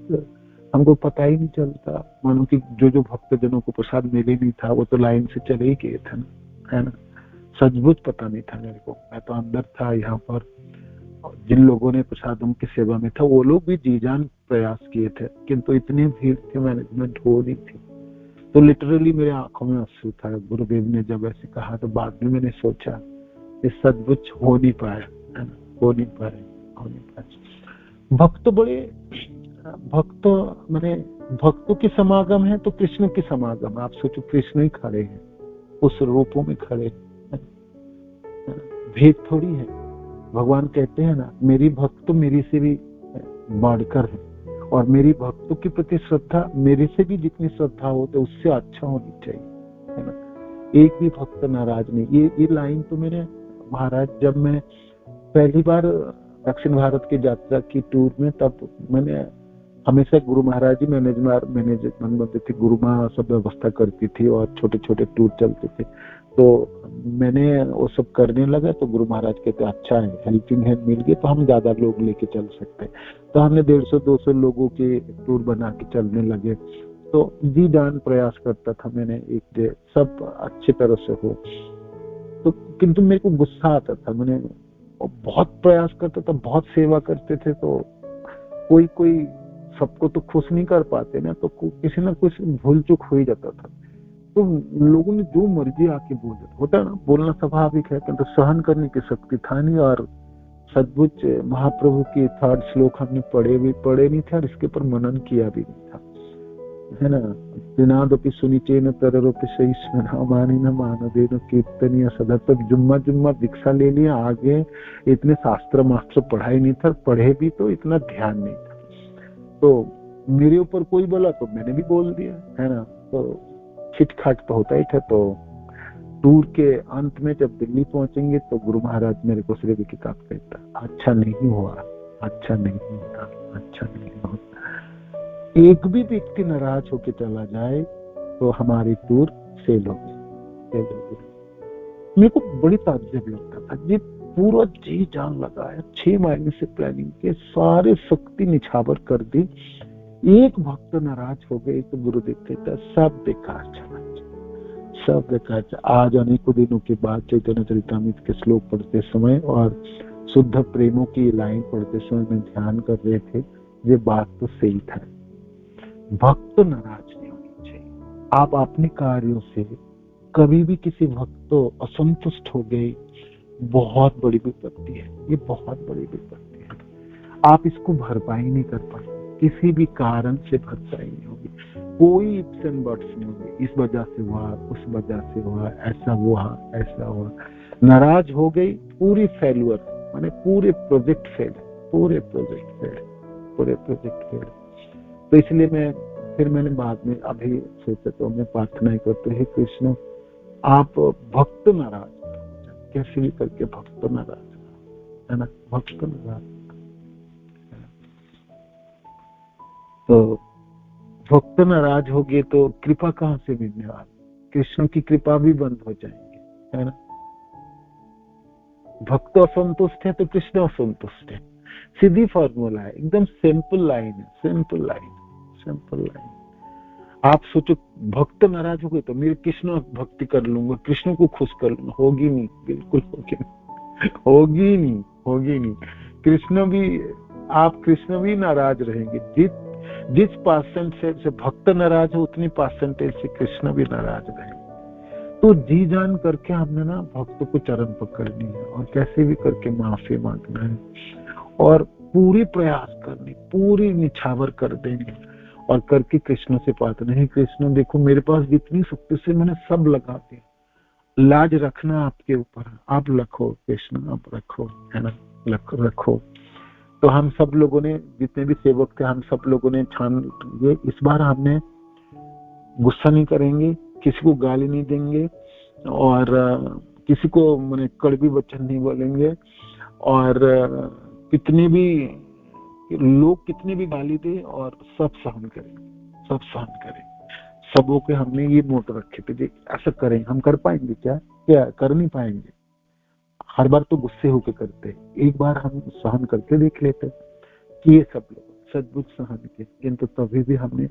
हमको पता ही नहीं चलता। मानो कि जो भक्त जनों को प्रसाद मिले नहीं था, वो तो लाइन से चले ही गए थे ना, है ना। सचमुच पता नहीं था मेरे को, मैं तो अंदर था यहाँ पर। जिन लोगों ने प्रसादों की सेवा में था वो लोग भी जी जान प्रयास किए थे, किंतु इतनी भीड़ थी, मैनेजमेंट हो नहीं थी। तो लिटरली मेरे आंखों में आंसू था। गुरुदेव ने जब ऐसे कहा तो बाद में मैंने सोचा ये सचमुच हो नहीं पाया, है ना, हो नहीं पाया। भक्तों के समागम है तो कृष्ण के समागम। आप सोचो कृष्ण ही खड़े हैं, उस रूपों में खड़े, भेद थोड़ी है। भगवान कहते हैं ना, मेरी भक्त तो मेरी से भी बढ़कर है। और मेरी भक्तों के प्रति श्रद्धा मेरे से भी जितनी श्रद्धा हो तो उससे अच्छा होनी चाहिए, है ना। एक भी भक्त नाराज नहीं। ये लाइन तो मेरे महाराज, जब मैं पहली बार दक्षिण भारत की यात्रा की टूर में, तब मैंने हमेशा गुरु महाराज जी मैनेजमेंट बनते थे, गुरु माँ सब व्यवस्था करती थी और छोटे छोटे टूर चलते थे। तो मैंने वो सब करने लगा तो गुरु महाराज कहते अच्छा है, हेल्पिंग हैंड मिल गई तो हम ज्यादा लोग लेके चल सकते हैं। तो हमने 150-200 लोगों के टूर बना के चलने लगे। तो जी जान प्रयास करता था मैंने एक सब अच्छी तरह से हो। तो किंतु मेरे को गुस्सा आता था, मैंने बहुत प्रयास करता था, बहुत सेवा करते थे, तो कोई सबको तो खुश नहीं कर पाते ना, तो किसी ना कुछ भूल चूक हो ही जाता था। तो लोगों ने जो मर्जी आके बोल देता, होता है ना, बोलना स्वाभाविक है, किंतु सहन करने की शक्ति था नहीं। और सद्बुज महाप्रभु की 3rd श्लोक हमने पढ़े नहीं थे और इसके ऊपर मनन किया भी नहीं था, है ना। दिनादपि सुनिचेन तररोपि सहिष्णुमानि न मानदेन कीर्तनीय सदा। तब जुम्मा दीक्षा ले लिया, आगे इतने शास्त्र मास्त्र पढ़ाई नहीं था, पढ़े भी तो इतना ध्यान नहीं था। तो मेरे ऊपर कोई बोला तो मैंने भी बोल दिया, है ना। तो खिटखाट तो होता ही था। तो टूर के अंत में जब दिल्ली पहुंचेंगे तो गुरु महाराज मेरे को सिर्फ एक किताब कहता, अच्छा नहीं हुआ, अच्छा नहीं होता, अच्छा नहीं होता। एक भी व्यक्ति नाराज होके चला जाए तो हमारी टूर फेल हो गई। मेरे को बड़ी ताज्जुब लगता था। जी पूरा जी जान लगाया, 6 महीने से प्लानिंग के सारे शक्ति निछावर कर दी, एक भक्त नाराज हो गए तो गुरुदेव कहता सब बेकार चला, सब बेकार। आज अनेकों दिनों के बाद चैतन्य चरितामृत के श्लोक पढ़ते समय और शुद्ध प्रेमों की लाइन पढ़ते समय मैं ध्यान कर रहे थे, ये बात तो सही था, भक्त नाराज नहीं होनी चाहिए। आप अपने कार्यों से कभी भी किसी भक्त तो असंतुष्ट हो गए, बहुत बड़ी विपत्ति है, ये बहुत बड़ी विपत्ति है। आप इसको भरपाई नहीं कर पाए, किसी भी कारण से भरपाई नहीं होगी, कोई इफ्स एंड बट्स नहीं होगी, इस वजह से हुआ, उस वजह से हुआ, ऐसा हुआ, ऐसा हुआ। नाराज हो गई, पूरी फेल्यूर, माने पूरे प्रोजेक्ट फेल, पूरे प्रोजेक्ट फेल, पूरे प्रोजेक्ट फेल। तो इसलिए मैंने बाद में अभी सोचा, तो मैं प्रार्थना करते हैं, कृष्ण आप भक्त नाराज कैसे भी करके भक्त नाराज, है ना, भक्त नाराज। तो भक्त नाराज हो गए तो कृपा कहाँ से मिलने वाली, कृष्ण की कृपा भी बंद हो जाएंगे, है ना। भक्त असंतुष्ट है तो कृष्ण असंतुष्ट है, सीधी फॉर्मूला है, एकदम सिंपल लाइन है, सिंपल लाइन, सिंपल लाइन। आप सोचो भक्त नाराज हो गए तो मेरे कृष्ण भक्ति कर लूंगा, कृष्ण को खुश कर लूंगा, होगी नहीं, बिल्कुल होगी नहीं, होगी नहीं, होगी नहीं। कृष्ण भी नाराज रहेंगे। जिस परसेंटेज से भक्त नाराज हो उतनी परसेंटेज से कृष्ण भी नाराज रहेंगे। तो जी जान करके हमने ना भक्त को चरण पकड़नी है और कैसे भी करके माफी मांगना है और पूरी प्रयास करनी, पूरी निछावर कर देंगे और करके कृष्ण से प्रार्थना है, कृष्ण देखो मेरे पास जितनी शक्ति से मैंने सब लगा दी, लाज रखना आपके ऊपर है, आप रखो कृष्ण, आप रखो, है ना, रखो। तो हम सब लोगों ने, जितने भी सेवक थे, हम सब लोगों ने ठान लिए इस बार हमने गुस्सा नहीं करेंगे, किसी को गाली नहीं देंगे और किसी को मैंने कड़वी वचन नहीं बोलेंगे। और कितने भी लोग कितनी भी गाली दे और सब सहन करेंगे, सब सहन करेंगे। सबों के हमने ये मोटो रखे थे, ऐसा करें, हम कर पाएंगे क्या कर नहीं पाएंगे। हर बार तो गुस्से होके करते, एक बार हम सहन करके देख लेते कि ये सब लोग सद्बुद्ध सहन किए, किंतु तभी भी हमने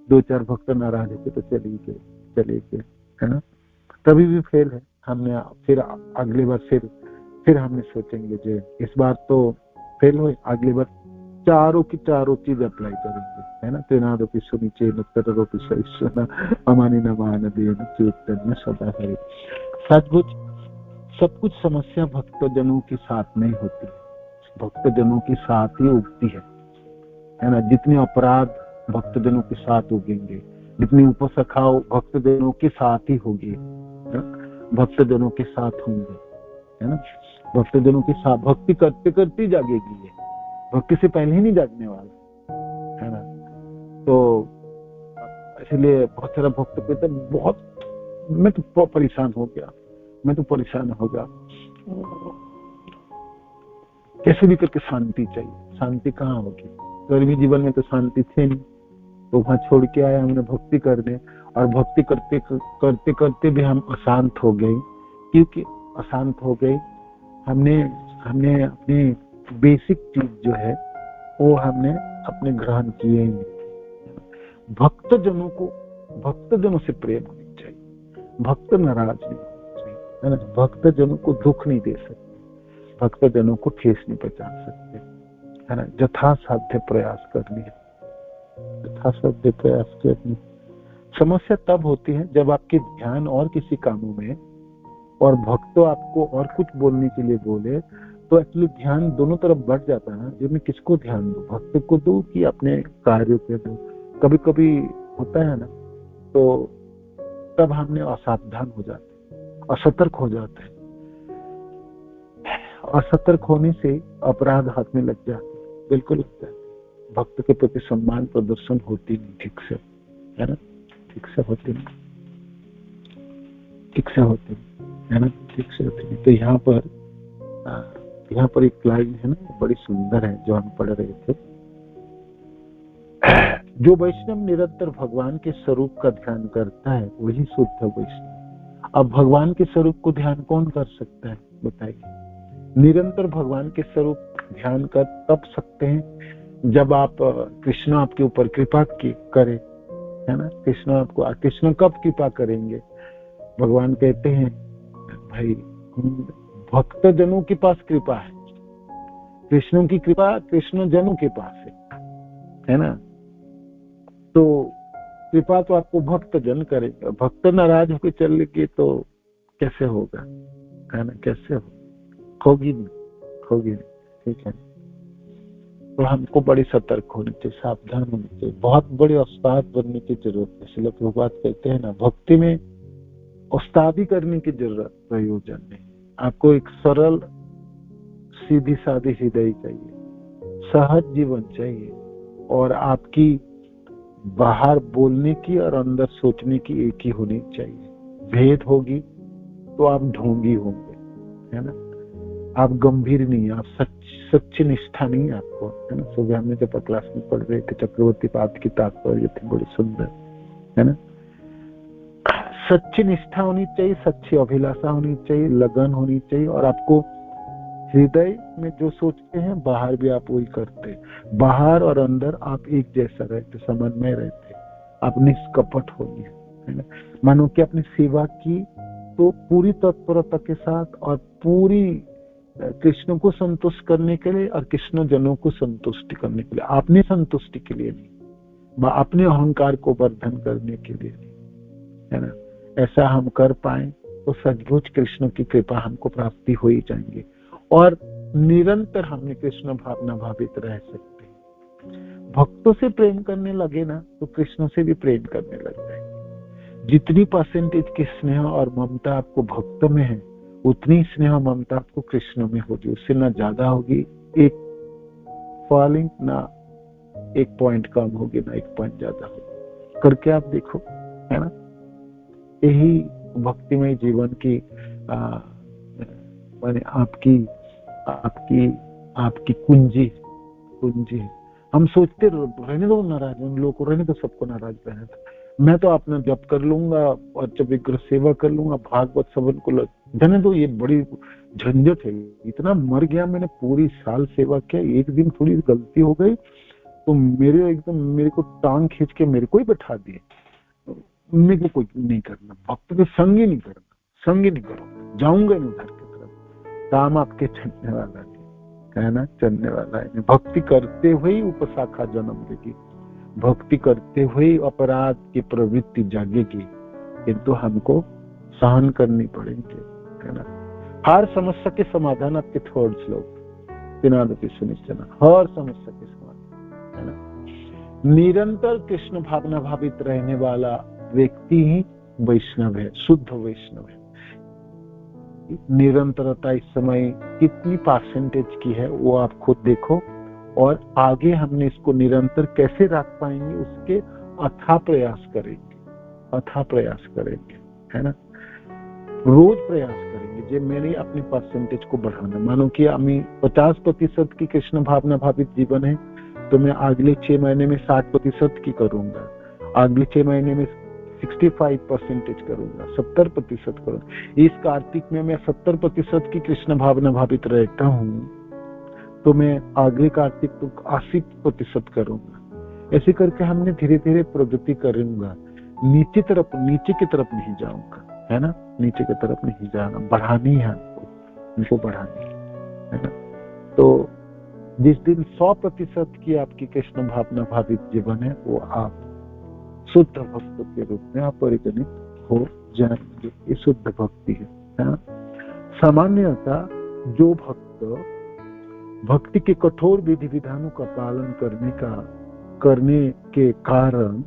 2-4 भक्त नाराज होते तो चले गए, है ना, तभी भी फेल है। हमने फिर अगली बार फिर हमने सोचेंगे जो इस बार तो फेल हुए, अगली बार चारों की चारों चीज अप्लाई करेंगे, है ना। त्रिनादपि सुनिचेन तररोपि सहिष्णुना अमानि न मानदेन कीर्तनीय सदा हरि। सद्बुद्ध सब कुछ समस्या भक्तजनों के साथ नहीं होती, भक्तजनों के साथ ही उगती है ना। जितने अपराध भक्तजनों के साथ उगेंगे, जितनी उपसखाओं भक्तजनों के साथ ही होगी, भक्तजनों के साथ होंगे, है ना। भक्तजनों के साथ भक्ति करते करते जागेगी, भक्ति से पहले ही नहीं जागने वाला, है ना। तो इसलिए बहुत सारा भक्त कहते हैं बहुत मैं तो परेशान हो गया, मैं तो परेशान हो गया, कैसे भी करके शांति चाहिए। शांति कहाँ होगी, गर्मी जीवन में तो शांति थी नहीं, तो वहां छोड़ के आया हमने भक्ति करने, और भक्ति करते करते करते भी हम अशांत हो गए। क्योंकि अशांत हो गए, हमने अपनी बेसिक चीज जो है वो हमने अपने ग्रहण किए ही नहीं। भक्तजनों से प्रेम होनी चाहिए, भक्त नाराज नहीं होना चाहिए, है ना। भक्तजनों को दुख नहीं दे सकते, भक्तजनों को ठेस नहीं पहुंचा सकते, है ना। यथासाध्य प्रयास करनी है, यथासाध्य प्रयास करनी। समस्या तब होती है जब आपके ध्यान और किसी कामों में, और भक्त तो आपको और कुछ बोलने के लिए बोले, तो एक्चुअली ध्यान दोनों तरफ बढ़ जाता है। जो मैं किसको ध्यान दूं, भक्त को दूं कि अपने कार्यों पे दूं। कभी कभी होता है ना, तो तब हमने असावधान हो जाते, असतर्क हो जाते हैं। असतर्क होने से अपराध हाथ में लग जाते, बिल्कुल लगता है। भक्त के प्रति सम्मान प्रदर्शन होती नहीं ठीक से, है ना, ठीक से होती नहीं, ठीक से होती नहीं, है ना, ठीक से होती नहीं। तो यहाँ पर एक लाइन है ना, बड़ी सुंदर है, जो हम पढ़ रहे थे। जो वैष्णव निरंतर भगवान के स्वरूप का ध्यान करता है वही शुद्ध वैष्णव। अब भगवान के स्वरूप को ध्यान कौन कर सकता है, बताइए। निरंतर भगवान के स्वरूप ध्यान कर तब सकते हैं जब आप कृष्ण आपके ऊपर कृपा करे, है ना। कृष्ण कब कृपा करेंगे? भगवान कहते हैं भाई भक्त जनों के पास कृपा है, कृष्णों की कृपा कृष्ण जनों के पास है ना। तो कृपा तो आपको भक्त जन करेगा, भक्त नाराज होकर चलेंगे तो कैसे होगा, है ना, कैसे होगी नहीं, ठीक है। तो हमको बड़ी सतर्क होनी चाहिए, सावधान होनी चाहिए, बहुत बड़े उस्ताद बनने की जरूरत है। इसलिए प्रभुपाद कहते हैं ना, भक्ति में उस्तादी करने की जरूरत प्रयोजन नहीं। आपको एक सरल सीधी सादी हृदय चाहिए, सहज जीवन चाहिए, और आपकी बाहर बोलने की और अंदर सोचने की एक ही होनी चाहिए। भेद होगी तो आप ढोंगी होंगे, है ना। आप गंभीर नहीं, आप सच्ची निष्ठा नहीं आपको, है ना। सुबह हमने जब क्लास में पढ़ रहे थे चक्रवर्ती पाद की तात्पर्य थी बड़ी सुंदर, है ना। सच्ची निष्ठा होनी चाहिए, सच्ची अभिलाषा होनी चाहिए, लगन होनी चाहिए, और आपको हृदय में जो सोचते हैं बाहर भी आप वही करते, बाहर और अंदर आप एक जैसा रहते, समन्वय रहते, आप निष्कपट होंगे, है ना। मानो कि अपनी सेवा की तो पूरी तत्परता के साथ और पूरी कृष्ण को संतुष्ट करने के लिए और कृष्ण जनों को संतुष्ट करने के लिए, अपने संतुष्टि के लिए नहीं, अपने अहंकार को वर्धन करने के लिए नहीं, है ना। ऐसा हम कर पाए तो सचमुच कृष्ण की कृपा हमको प्राप्ति हो ही जाएंगे, और निरंतर हमने कृष्ण भावना भावित रह सकते हैं। भक्तों से प्रेम करने लगे ना तो कृष्ण से भी प्रेम करने लग जाएंगे। जितनी परसेंटेज की स्नेह और ममता आपको भक्त में है, उतनी स्नेह ममता आपको कृष्ण में होगी, उससे ना ज्यादा होगी एक फॉलिंग, ना एक पॉइंट कम होगी, ना एक पॉइंट ज्यादा होगी। करके आप देखो, है ना। यही भक्तिमय जीवन की माने आपकी कुंजी है। हम सोचते रहने दो नाराज, उन लोगों को रहने दो, सबको नाराज रहने दो, मैं तो अपना जप कर लूंगा और जब विग्रह सेवा कर लूंगा, भागवत सबन को रहने दो, ये बड़ी झंझट है। इतना मर गया, मैंने पूरी साल सेवा किया, एक दिन थोड़ी गलती हो गई तो मेरे को टांग खींच के मेरे को ही बैठा दिए। मेरे को कोई नहीं करना, भक्त के संग ही नहीं करो, जाऊंगा नहीं उधर की तरफ। काम आपके चलने वाला नहीं, कहना चलने वाला है। भक्ति करते हुए उपशाखा जन्म लेगी, भक्ति करते हुए अपराध की प्रवृत्ति जागेगी, किंतु हमको सहन करनी पड़ेगी, है ना। हर समस्या के समाधान आपके थर्ड श्लोक पिनादपि सुनिश्चना, हर समस्या के समाधान, है ना। निरंतर कृष्ण भावना भावित रहने वाला व्यक्ति ही वैष्णव है, शुद्ध वैष्णव है। निरंतरता इस समय कितनी परसेंटेज की है वो आप खुद देखो, और आगे हमने इसको निरंतर कैसे रख पाएंगे, उसके अथाह प्रयास करेंगे, है ना। रोज प्रयास करेंगे जे मैंने अपने परसेंटेज को बढ़ाना। मानो कि हमें 50% की कृष्ण भावना भावित जीवन है, तो मैं अगले 6 महीने में 60% की करूंगा, अगले 6 महीने में 65% करूंगा, 70% करूंगा। इस कार्तिक में मैं 70% की कृष्ण भावना भावित रहता हूँ, तो मैं अगले कार्तिक को 80% करूंगा। ऐसे करके हमने धीरे धीरे प्रगति करूंगा, नीचे की तरफ नहीं जाऊंगा, है ना, नीचे की तरफ नहीं जाना, बढ़ानी है हमको बढ़ानी है ना। तो जिस दिन 100% की आपकी कृष्ण भावना भावित जीवन है, वो आप शुद्ध भक्त के रूप में आप परिगणित हो जाएंगे। ये शुद्ध भक्ति है ना। सामान्यतः जो भक्त भक्ति के कठोर विधि विधानों का पालन करने के कारण,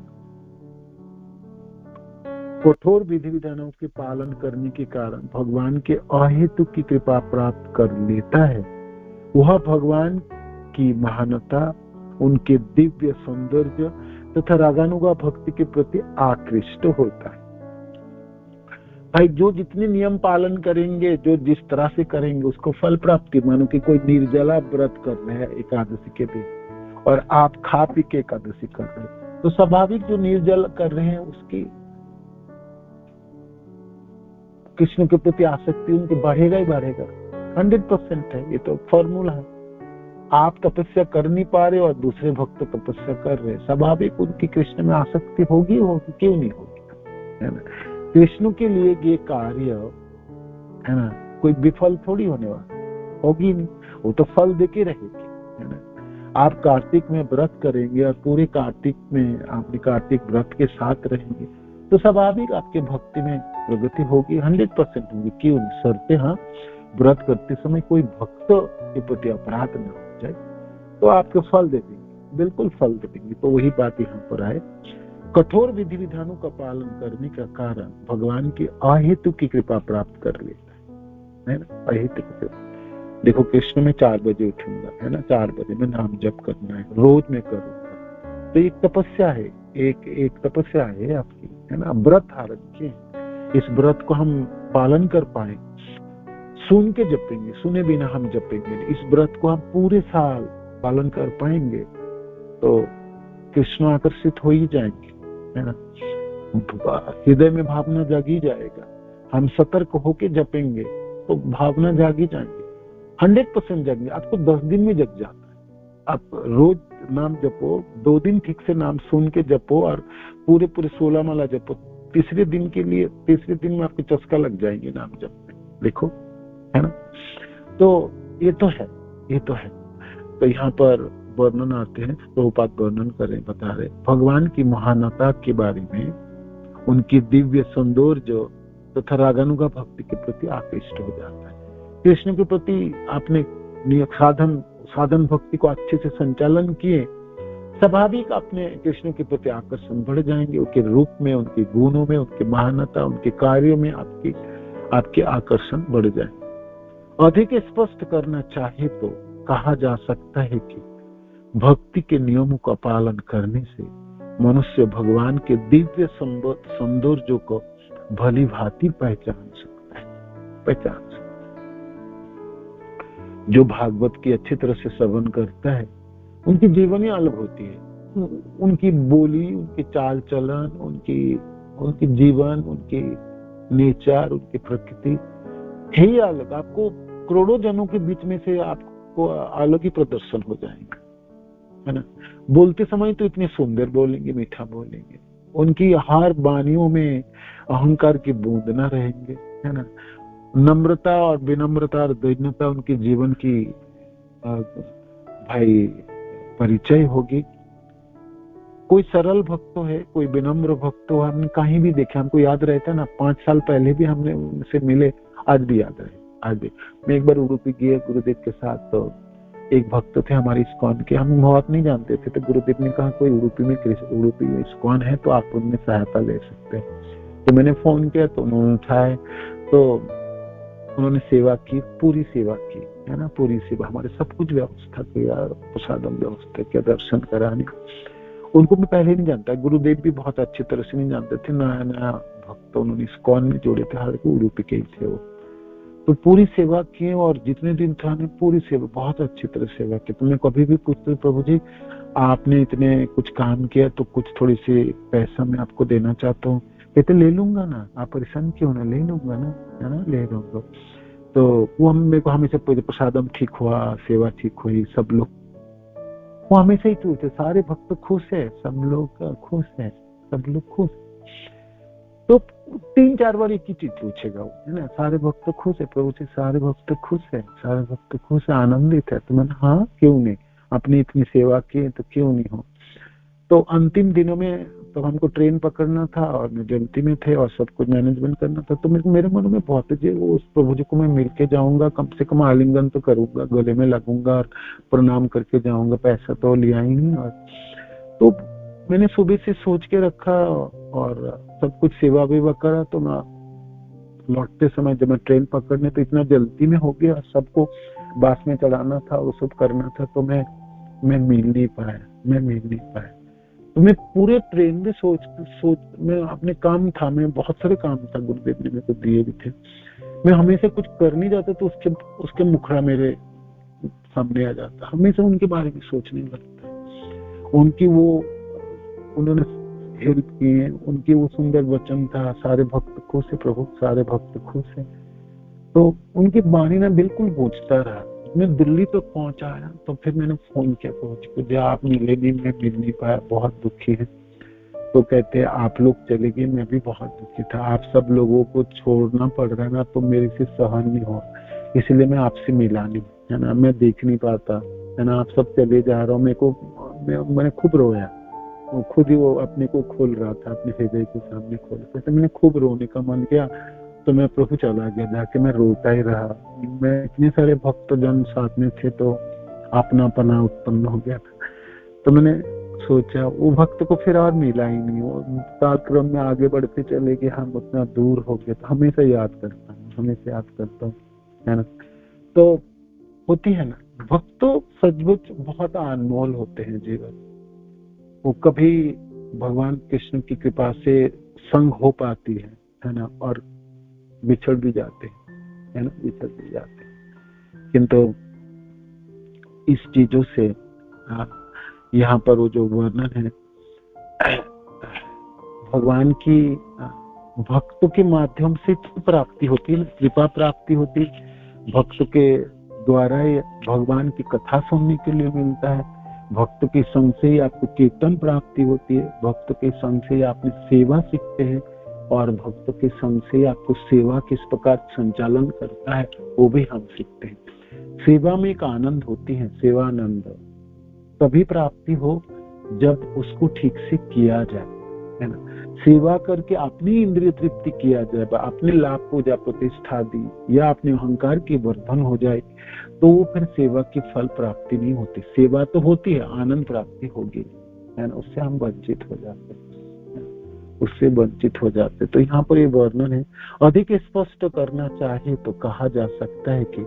कठोर विधि विधानों के पालन करने के कारण भगवान के अहेतु की कृपा प्राप्त कर लेता है, वह भगवान की महानता, उनके दिव्य सौंदर्य तथा रागानुगा भक्ति के प्रति आकृष्ट होता है। भाई जो जितने नियम पालन करेंगे, जो जिस तरह से करेंगे, उसको फल प्राप्ति। मानो कि कोई निर्जला व्रत कर रहे हैं एकादशी के दिन, और आप खा पी के एकादशी कर रहे हैं, तो स्वाभाविक जो निर्जल कर रहे हैं उसकी कृष्ण के प्रति आसक्ति उनके बढ़ेगा ही बढ़ेगा, 100% है। ये तो फॉर्मूला है। आप तपस्या कर नहीं पा रहे और दूसरे भक्त तपस्या कर रहे, स्वाभाविक उनकी कृष्ण में आसक्ति होगी, क्यों नहीं होगी, है ना। कृष्ण के लिए ये कार्य है ना, कोई विफल थोड़ी होने वाला, होगी नहीं, वो तो फल देके रहेगी, है ना। आप कार्तिक में व्रत करेंगे और पूरे कार्तिक में आपने कार्तिक व्रत के साथ रहेंगे, तो स्वाभाविक आपके भक्ति में प्रगति होगी, 100% होगी। क्यों नहीं, शर्ते हाँ, व्रत करते समय कोई भक्त के प्रति अपराध न हो जाए, तो आपको फल दे देंगे, बिल्कुल फल दे देंगे। तो वही बात यहाँ पर आए, कठोर विधि विधानों का पालन करने का कारण भगवान की अहेतु की कृपा प्राप्त कर लेता है ना। अहेतु की, देखो कृष्ण में 4 बजे उठूंगा, है ना, 4 बजे में नाम जप करना है, रोज में करूंगा, तो एक तपस्या है, एक तपस्या है आपकी, है ना। व्रत रखे, इस व्रत को हम पालन कर पाए, सुन के जपेंगे, सुने बिना हम जपेंगे, इस व्रत को हम पूरे साल पालन कर पाएंगे, तो कृष्ण आकर्षित हो ही जाएंगे, है ना। हृदय में भावना जागी जाएगा, हम सतर्क होके जपेंगे तो भावना जागी जाएंगे, 100% जाएंगे। आपको 10 दिन में जग जाता है। आप रोज नाम जपो, 2 दिन ठीक से नाम सुन के जपो और पूरे 16 माला जपो, तीसरे दिन में आपको चस्का लग जाएंगे नाम जप में, देखो, है ना। तो ये तो है। तो यहाँ पर वर्णन आते हैं, प्रभुपाद वर्णन करें, बता रहे भगवान की महानता के बारे में, उनकी दिव्य सौंदर्य तथा रागानुगा भक्ति के प्रति आकृष्ट हो जाता है। कृष्ण के प्रति आपने साधन भक्ति को अच्छे से संचालन किए, स्वाभाविक अपने कृष्ण के प्रति आकर्षण बढ़ जाएंगे, उनके रूप में, उनके गुणों में, उनके महानता, उनके कार्यों में आपके आकर्षण बढ़ जाएंगे। अधिक स्पष्ट करना चाहे तो कहा जा सकता है कि भक्ति के नियमों का पालन करने से मनुष्य भगवान के दिव्य सौंदर्य को भली भांति पहचान सकता है। जो भागवत की अच्छी तरह से श्रवण करता है, उनकी जीवनी अलग होती है, उनकी बोली, उनकी चाल चलन, उनकी जीवन, उनकी नेचर, उनकी प्रकृति ही अलग। आपको करोड़ों जनों के बीच में से आपको अलग ही प्रदर्शन हो जाएगा, है ना। बोलते समय तो इतने सुंदर बोलेंगे, मीठा बोलेंगे, उनकी हर वाणियों में अहंकार की बूंद न रहेंगे, है ना। नम्रता और विनम्रता और दैन्यता उनके जीवन की भाई परिचय होगी। कोई सरल भक्त है, कोई विनम्र भक्त हो, हमने कहीं भी देखा, हमको याद रहता है ना, 5 साल पहले भी हमने उनसे मिले, आज भी याद रहे। आज भी मैं एक बार उडुपी गया गुरुदेव के साथ, तो एक भक्त थे हमारे इस्कॉन के, हम बहुत नहीं जानते थे, तो गुरुदेव ने कहा कोई उडुपी में इस्कॉन है तो आप उनमें सहायता ले सकते हैं। तो मैंने फोन किया तो उन्होंने उठाए, तो उन्होंने सेवा की, पूरी सेवा की, है ना, पूरी सेवा, हमारे सब कुछ व्यवस्था किया, प्रसादम व्यवस्था किया, दर्शन कराने। उनको मैं पहले नहीं जानता, गुरुदेव भी बहुत अच्छी तरह से नहीं जानते थे, नया नया भक्त उन्होंने इस्कॉन में जोड़े थे, हालांकि उडुपी के ही थे वो। तो पूरी सेवा की, और जितने दिन था ने पूरी सेवा, बहुत अच्छी तरह सेवा की। तो मैं कभी भी पूछते प्रभु जी आपने इतने कुछ काम किया तो कुछ थोड़ी सी पैसा मैं आपको देना चाहता हूँ। कहते ले लूंगा ना, आप परेशान क्यों ना, ले लूंगा ना, है ना, ले लूंगा। तो वो मेरे को हमेशा प्रसादम ठीक हुआ, सेवा ठीक हुई, सब लोग वो हमेशा ही पूछते, सारे भक्त खुश है, सब लोग खुश है, सब लोग खुश। तो 3-4 बार एक ही चीज पूछेगा वो, है ना, सारे भक्त खुश है प्रभु जी, सारे भक्त खुश है, सारे भक्त खुश है, आनंदित है। तो मैंने हाँ क्यों नहीं, अपनी इतनी सेवा की तो क्यों नहीं हो। तो अंतिम दिनों में तो हमको ट्रेन पकड़ना था और जयंती में थे और सब कुछ मैनेजमेंट करना था। तो मेरे मन में बहुत है वो उस प्रभु जी को मैं मिलके जाऊंगा, कम से कम आलिंगन तो करूंगा, गले में लगूंगा और प्रणाम करके जाऊंगा, पैसा तो लिया ही नहीं। और तो मैंने सुबह से सोच के रखा और सब कुछ सेवा वेवा करा। तो मैं लौटते समय जब मैं ट्रेन पकड़ने, तो इतना जल्दी में हो गया, सबको बास में चढ़ाना था, वो सब करना था, तो मैं मिल नहीं पाया। तो मैं पूरे ट्रेन में सोच मैं अपने काम था, मैं बहुत सारे काम था, गुरुदेव ने मेरे को दिए भी थे, मैं हमेशा कुछ कर नहीं जाता तो उसके मुखड़ा मेरे सामने आ जाता, हमेशा उनके बारे में सोचने लगता, उनकी वो उन्होंने हेल्प किए, उनकी वो सुंदर वचन था, सारे भक्त खुश है प्रभु, सारे भक्त खुश है। तो उनकी वाणी ना बिल्कुल गूंजता रहा। मैं दिल्ली तक पहुंचाया तो फिर मैंने फोन किया पहुंच को, जो आप मिले नहीं, मैं मिल नहीं पाया, बहुत दुखी है। तो कहते आप लोग चले गए, मैं भी बहुत दुखी था, आप सब लोगों को छोड़ना पड़ रहा है ना, तो मेरे से सहन नहीं हो, इसलिए मैं आपसे मिला नहीं, है ना, मैं देख नहीं पाता, है ना, आप सब चले जा रहा हूँ। मैंने खूब रोया, खुद ही वो अपने को खोल रहा था, अपने हृदय के सामने खोल रहा था। मैंने खूब रोने का मन किया, तो मैं प्रभु चला गया, जाके मैं रोता ही रहा। मैं इतने सारे भक्तजन साथ में थे तो अपनापना उत्पन्न हो गया था। तो मैंने सोचा वो भक्त को फिर और मिला ही नहीं, वो कालक्रम में आगे बढ़ते चले गए, हम उतना दूर हो गए। तो हमेशा याद करता हूँ, है ना। तो होती है ना, भक्त तो सचमुच बहुत अनमोल होते हैं जीवन। वो कभी भगवान कृष्ण की कृपा से संग हो पाती है ना, और बिछड़ भी जाते हैं, है ना, बिछड़ भी जाते हैं। किंतु इस चीजों से यहाँ पर वो जो वर्णन है भगवान की भक्तों के माध्यम से प्राप्ति होती है, कृपा प्राप्ति होती है, भक्त के द्वारा भगवान की कथा सुनने के लिए मिलता है, भक्त के संग से ही आपको कीर्तन प्राप्ति होती है, भक्त के संग से आप सेवा सीखते हैं, और भक्त के संग से आपको सेवा किस प्रकार संचालन करता है वो भी हम सीखते हैं। सेवा में एक आनंद होती है, सेवानंद तभी प्राप्ति हो जब उसको ठीक से किया जाए, है ना। सेवा करके अपनी इंद्रिय तृप्ति किया जाए, अपने लाभ पूजा प्रतिष्ठा दी या अपने अहंकार की वर्धन हो जाए, तो वो फिर सेवा की फल प्राप्ति नहीं होती। सेवा तो होती है, आनंद प्राप्ति होगी, है ना, उससे हम वंचित हो जाते। तो यहाँ पर ये वर्णन है। अधिक स्पष्ट करना चाहिए तो कहा जा सकता है कि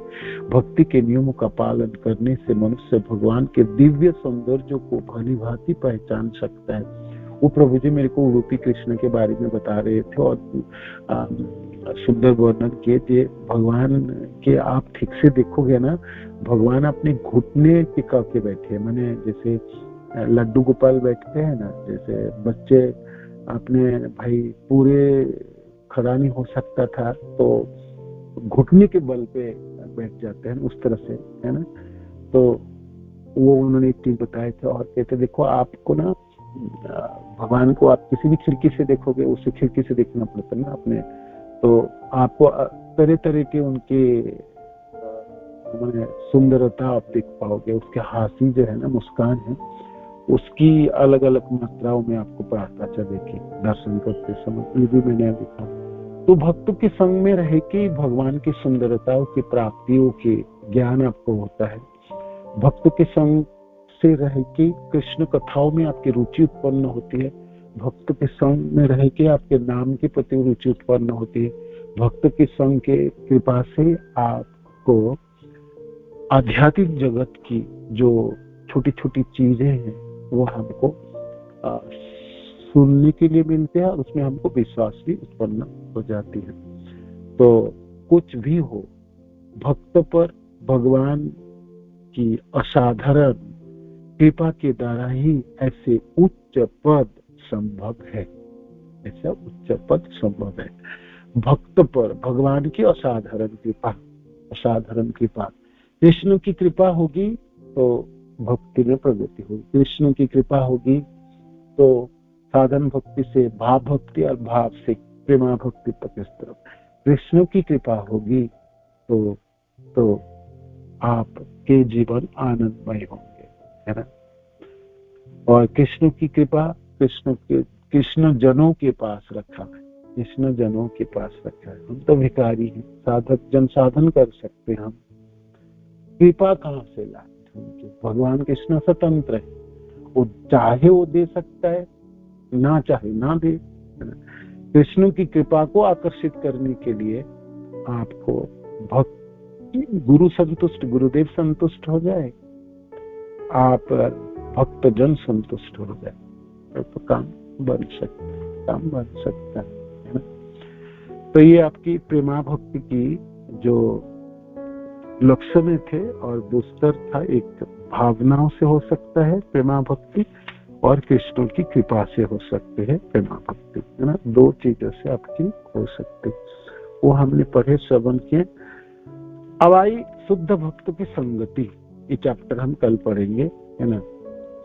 भक्ति के नियमों का पालन करने से मनुष्य भगवान के दिव्य सौंदर्य को भली भांति पहचान सकता है। वो प्रभु जी मेरे को उडुपी कृष्ण के बारे में बता रहे थे और सुंदर वर्णन किए थे भगवान के। आप ठीक से देखोगे ना, भगवान अपने घुटने टिका के बैठे, मैंने जैसे लड्डू गोपाल बैठते हैं ना, जैसे बच्चे अपने भाई पूरे खड़ा नहीं हो सकता था तो घुटने के बल पे बैठ जाते हैं, उस तरह से, है ना। तो वो उन्होंने एक चीज बताए थे और कहते देखो आपको ना भगवान को आप किसी भी खिड़की से देखोगे, उसी खिड़की से देखना पड़ता है ना अपने, तो आपको तरह तरह के उनके सुंदरता आप देख पाओगे, उसके हासी जो है ना, मुस्कान है, उसकी अलग अलग मात्राओं में आपको पता चलेगी दर्शन करते समय। ये भी मैंने देखा। तो भक्तों के संग में रह के भगवान की सुंदरताओं की प्राप्तियों के ज्ञान आपको होता है। भक्तों के संग से रह के कृष्ण कथाओं में आपकी रुचि उत्पन्न होती है। भक्त के संग में रह के आपके नाम के प्रति रुचि उत्पन्न होती है। भक्त के संग के कृपा से आपको आध्यात्मिक जगत की जो छोटी छोटी चीजें हैं वो हमको सुनने के लिए मिलते हैं और उसमें हमको विश्वास भी उत्पन्न हो जाती है। तो कुछ भी हो, भक्त पर भगवान की असाधारण कृपा के द्वारा ही ऐसे उच्च पद संभव है, ऐसा उच्च पद संभव है। भक्त पर भगवान की असाधारण कृपा, असाधारण कृपा। कृष्ण की कृपा होगी तो भक्ति में प्रगति होगी, कृष्ण की कृपा होगी तो साधन भक्ति से भाव भक्ति और भाव से प्रेमा भक्ति तक इस तरफ। कृष्ण की कृपा होगी तो आपके जीवन आनंदमय होंगे, है ना। और कृष्ण की कृपा कृष्ण जनों के पास रखा है, कृष्ण जनों के पास रखा है। हम तो भिखारी हैं, साधक जन साधन कर सकते हैं, हम कृपा कहाँ से लाए? भगवान कृष्ण स्वतंत्र है, वो चाहे वो दे सकता है, ना चाहे ना दे। कृष्ण की कृपा को आकर्षित करने के लिए आपको गुरु संतुष्ट, गुरुदेव संतुष्ट हो जाए, आप भक्त जन संतुष्ट हो जाए तो काम बन सकता है ना। तो ये आपकी प्रेमा भक्ति की जो लक्षण थे, और दूसरा था एक भावनाओं से हो सकता है प्रेमा भक्ति, और कृष्ण की कृपा से हो सकते हैं प्रेमा भक्ति, है ना। दो चीजों से आपकी हो सकती, वो हमने पढ़े, श्रवण किए। अब आई शुद्ध भक्त की संगति, ये चैप्टर हम कल पढ़ेंगे, है ना।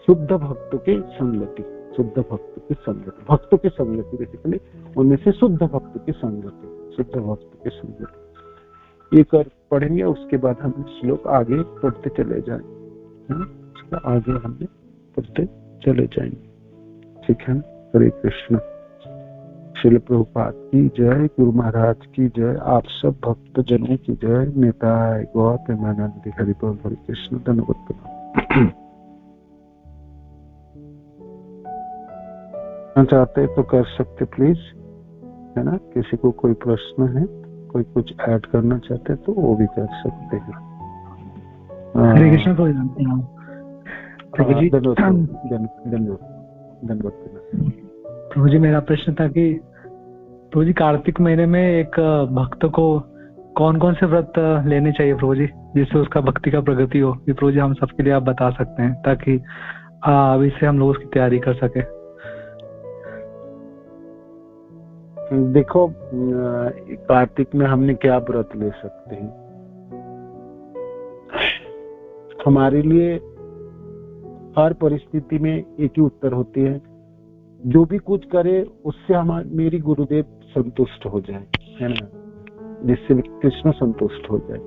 शुद्ध भक्त की संगति, शुद्ध भक्त की संगति, भक्तों की संगति बेसिकली, उनमें से शुद्ध भक्त की संगति, शुद्ध भक्त की संगति ये कर पढ़ेंगे। उसके बाद हम श्लोक आगे पढ़ते चले जाएंगे, उसका आगे हमने पढ़ते चले जाएंगे, ठीक है ना। हरे कृष्ण। श्रील प्रभुपाद की जय, गुरु महाराज की जय, आप सब भक्त जनों की जय। नेताय गौर प्रेमानंद हरि बोल। हरे कृष्ण। धन्यवाद। चाहते तो कर सकते प्लीज, है ना। किसी को कोई प्रश्न है, कोई कुछ ऐड करना चाहते हैं तो वो भी कर सकते हैं। हरे कृष्ण प्रभु जी। धन्यवाद प्रभु जी, मेरा प्रश्न था कि प्रभु जी कार्तिक महीने में एक भक्त को कौन कौन से व्रत लेने चाहिए प्रभु जी, जिससे उसका भक्ति का प्रगति हो? ये प्रभु जी हम सबके लिए आप बता सकते हैं, ताकि अभी से हम लोग उसकी तैयारी कर सके। देखो, कार्तिक में हमने क्या व्रत ले सकते हैं? हमारे लिए हर परिस्थिति में एक ही उत्तर होती है, जो भी कुछ करे उससे मेरी गुरुदेव संतुष्ट हो जाए, है ना, जिससे कृष्ण संतुष्ट हो जाए।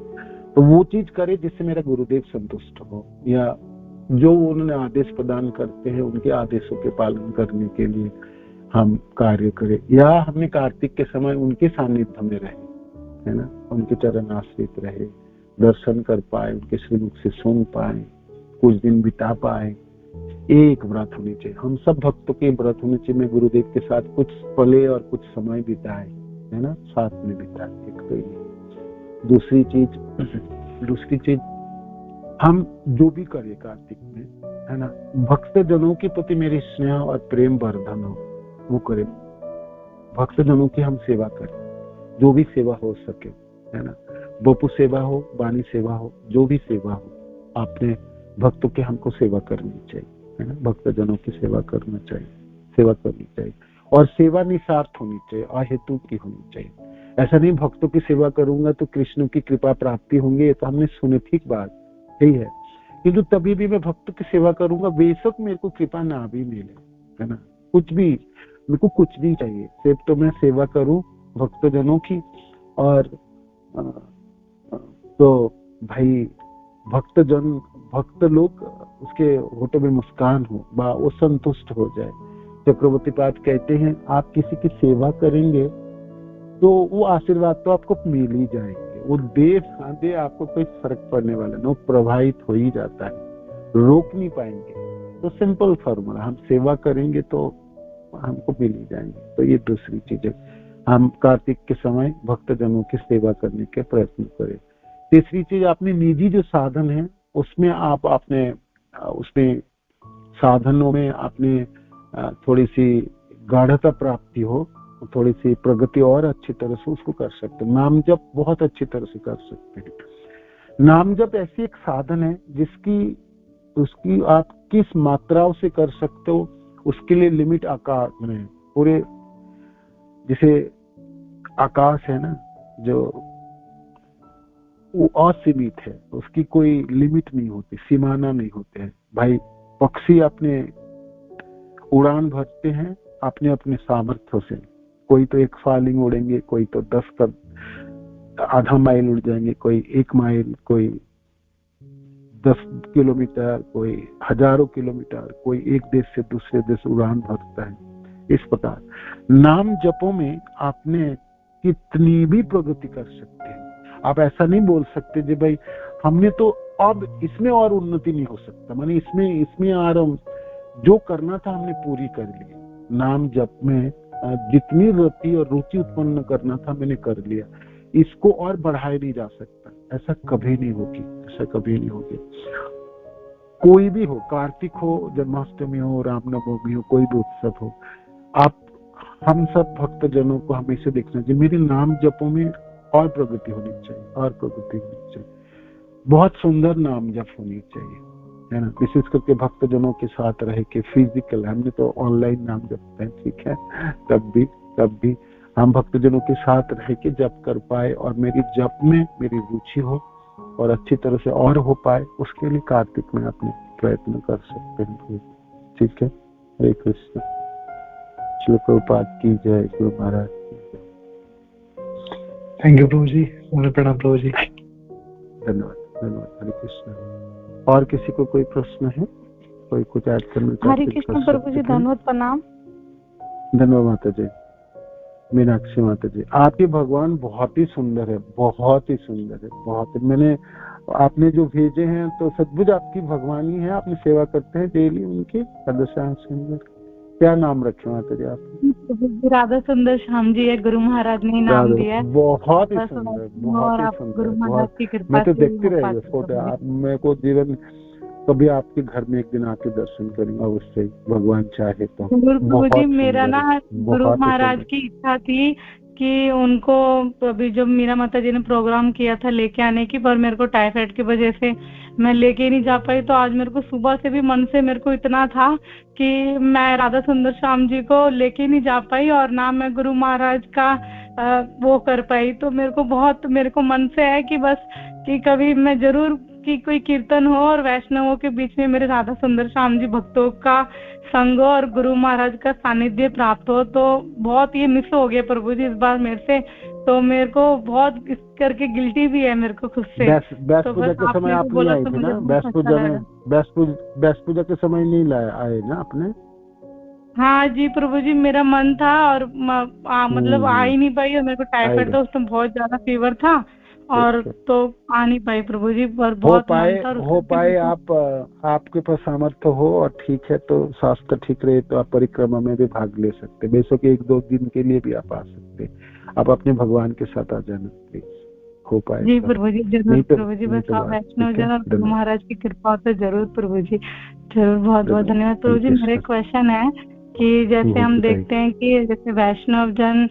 तो वो चीज करे जिससे मेरा गुरुदेव संतुष्ट हो, या जो उन्होंने आदेश प्रदान करते हैं उनके आदेशों के पालन करने के लिए हम कार्य करें, या हमने कार्तिक के समय उनके सानिध्य में रहे, है ना, उनके चरण आश्रित रहे, दर्शन कर पाए, उनके श्रीमुख से सुन पाए, कुछ दिन बिता पाए। एक व्रत होनी चाहिए, हम सब भक्तों के व्रत होने चाहिए। मैं गुरुदेव के साथ कुछ पले और कुछ समय बिताए, है ना, साथ में बिताए। एक तो ये। दूसरी चीज हम जो भी करें कार्तिक में, है ना, भक्त जनों के प्रति मेरी स्नेह और प्रेम वर्धन हो, वो करें। भक्त जनों की हम सेवा करें, जो भी सेवा हो सके, है ना, बपू सेवा हो, वाणी सेवा हो, जो भी सेवा हो, आपने भक्तों की हमको सेवा करनी चाहिए, है ना। भक्त जनों की सेवा करनी चाहिए, और सेवा निस्वार्थ होनी चाहिए, अहेतु की होनी चाहिए। ऐसा नहीं भक्तों की सेवा करूंगा तो कृष्ण की कृपा प्राप्ति होंगे, ये तो हमने सुने, ठीक बात यही है, किंतु तभी भी मैं भक्तों की सेवा करूंगा, बेशक मेरे को कृपा ना भी मिले, है ना, कुछ भी, मेरे को कुछ नहीं चाहिए, सिर्फ तो मैं सेवा करूं भक्तजनों की। और तो भाई भक्त लोग उसके होठों में मुस्कान हो, वो संतुष्ट हो जाए। चक्रवर्ती पाद कहते हैं, आप किसी की सेवा करेंगे तो वो आशीर्वाद तो आपको मिल ही जाएंगे, वो दे ना दे आपको कोई फर्क पड़ने वाला ना, वो प्रभावित हो ही जाता है, रोक नहीं पाएंगे। तो सिंपल फॉर्मूला, हम सेवा करेंगे तो हमको मिल ही जाएंगे। तो ये दूसरी चीज है, हम कार्तिक के समय भक्तजनों की सेवा करने के प्रयत्न करें। तीसरी चीज, अपने निजी जो साधन है उसमें आप अपने उसमें साधनों में अपने थोड़ी सी गाढ़ता प्राप्ति हो, थोड़ी सी प्रगति और अच्छी तरह से उसको कर सकते हैं। नाम जप बहुत अच्छी तरह से कर सकते हैं। नाम जप ऐसी एक साधन है उसकी आप किस मात्राओं से कर सकते हो, उसके लिए लिमिट आकार में पूरे, जैसे आकाश है ना जो वो असीमित है, उसकी कोई लिमिट नहीं होती, सीमाना नहीं होते हैं भाई। पक्षी अपने उड़ान भरते हैं अपने अपने सामर्थ्य से, कोई तो 1 फालिंग उड़ेंगे, कोई तो 10 का आधा माइल उड़ जाएंगे, कोई 1 माइल, कोई 10 किलोमीटर, कोई हजारों किलोमीटर, कोई एक देश से दूसरे देश उड़ान भरता है। इस प्रकार नाम जपों में आपने कितनी भी प्रगति कर सकते हैं। आप ऐसा नहीं बोल सकते जी भाई हमने तो अब इसमें और उन्नति नहीं हो सकता, माने इसमें और जो करना था हमने पूरी कर ली। नाम जप में जितनी रति और रुचि उत्पन्न करना था मैंने कर लिया, इसको और बढ़ाया नहीं जा सकता। ऐसा कभी नहीं होगी, ऐसा कभी नहीं होगी। कोई भी हो, कार्तिक हो, जन्माष्टमी हो, रामनवमी हो, कोई भी उत्सव हो, आप हम सब भक्तजनों को हमेशा देखना चाहिए मेरे नाम जपों में और प्रगति होनी चाहिए, और प्रगति होनी चाहिए। बहुत सुंदर नाम जप होनी चाहिए, है ना। विशेष करके भक्तजनों के साथ रह के फिजिकल, हमने तो ऑनलाइन नाम जपते हैं, ठीक है, तब भी हम भक्तजनों के साथ रह के जप कर पाए और मेरी जप में मेरी रुचि हो और अच्छी तरह से और हो पाए, उसके लिए कार्तिक में अपने प्रयत्न कर सकते हैं। ठीक है, हरे कृष्ण। श्री प्रभुपाद की जय, गुरु महाराज की जय। थैंक यू प्रभु जी, प्रणाम प्रभु जी। धन्यवाद धन्यवाद। हरे कृष्ण। और किसी को कोई प्रश्न है, कोई कुछ ऐड करना चाहते? हरे कृष्ण प्रभु जी, धन्यवाद, प्रणाम। धन्यवाद माता जी, मीनाक्षी माता जी। आपके भगवान बहुत ही सुंदर है, बहुत ही सुंदर है, बहुत। मैंने आपने जो भेजे हैं तो सद्भुज आपकी भगवान ही है, आपने सेवा करते हैं डेली उनकी। सुंदर, क्या नाम रखे माता जी आप? राधा सुंदर श्याम जी है, गुरु महाराज ने नाम दिया है। बहुत ही सुंदर, बहुत ही सुंदर। गुरु महाराज की कृपा मैं तो देखते रहिए फोटो। आप मेरे को जीवन कभी आपके घर में एक दिन आके दर्शन करूंगा, उससे भगवान चाहे तो। गुरु जी, मेरा ना गुरु महाराज की इच्छा थी कि उनको अभी जब मीरा माता जी ने प्रोग्राम किया था लेके आने की, पर मेरे को टाइफाइड की वजह से मैं लेके नहीं जा पाई। तो आज मेरे को सुबह से भी मन से मेरे को इतना था कि मैं राधा सुंदर श्याम जी को लेके नहीं जा पाई और ना मैं गुरु महाराज का वो कर पाई। तो मेरे को मन से है कि बस कि कभी मैं जरूर कि कोई कीर्तन हो और वैष्णवों के बीच में मेरे राधा सुंदर श्याम जी भक्तों का संग और गुरु महाराज का सानिध्य प्राप्त हो। तो बहुत ये मिस हो गया प्रभु जी इस बार मेरे से, तो मेरे को बहुत इस करके गिल्टी भी है मेरे को खुद से। बैस पूजा के समय आप नहीं आई थी ना? बैस पूजा के समय नहीं आए ना आपने? हाँ जी प्रभु जी, मेरा मन था और मतलब आ ही नहीं पाई, और मेरे को टाइफाइड था उस टाइम, बहुत ज्यादा फीवर था और तो आ नहीं पाई प्रभु जी। पर बहुत हो पाए आपके पास सामर्थ्य हो और ठीक है तो स्वास्थ्य ठीक रहे तो आप परिक्रमा में भी भाग ले सकते, बेशक 1-2 दिन के लिए भी आप आ सकते। आप अपने भगवान के साथ आ जाना प्लीज, हो पाए जी प्रभु जी, जरूर प्रभु जी। बस आप वैष्णव जन और गुरु महाराज की कृपा तो जरूर प्रभु जी, जरूर। बहुत बहुत धन्यवाद प्रभु जी। मेरा क्वेश्चन है कि जैसे हम देखते हैं कि जैसे वैष्णव जन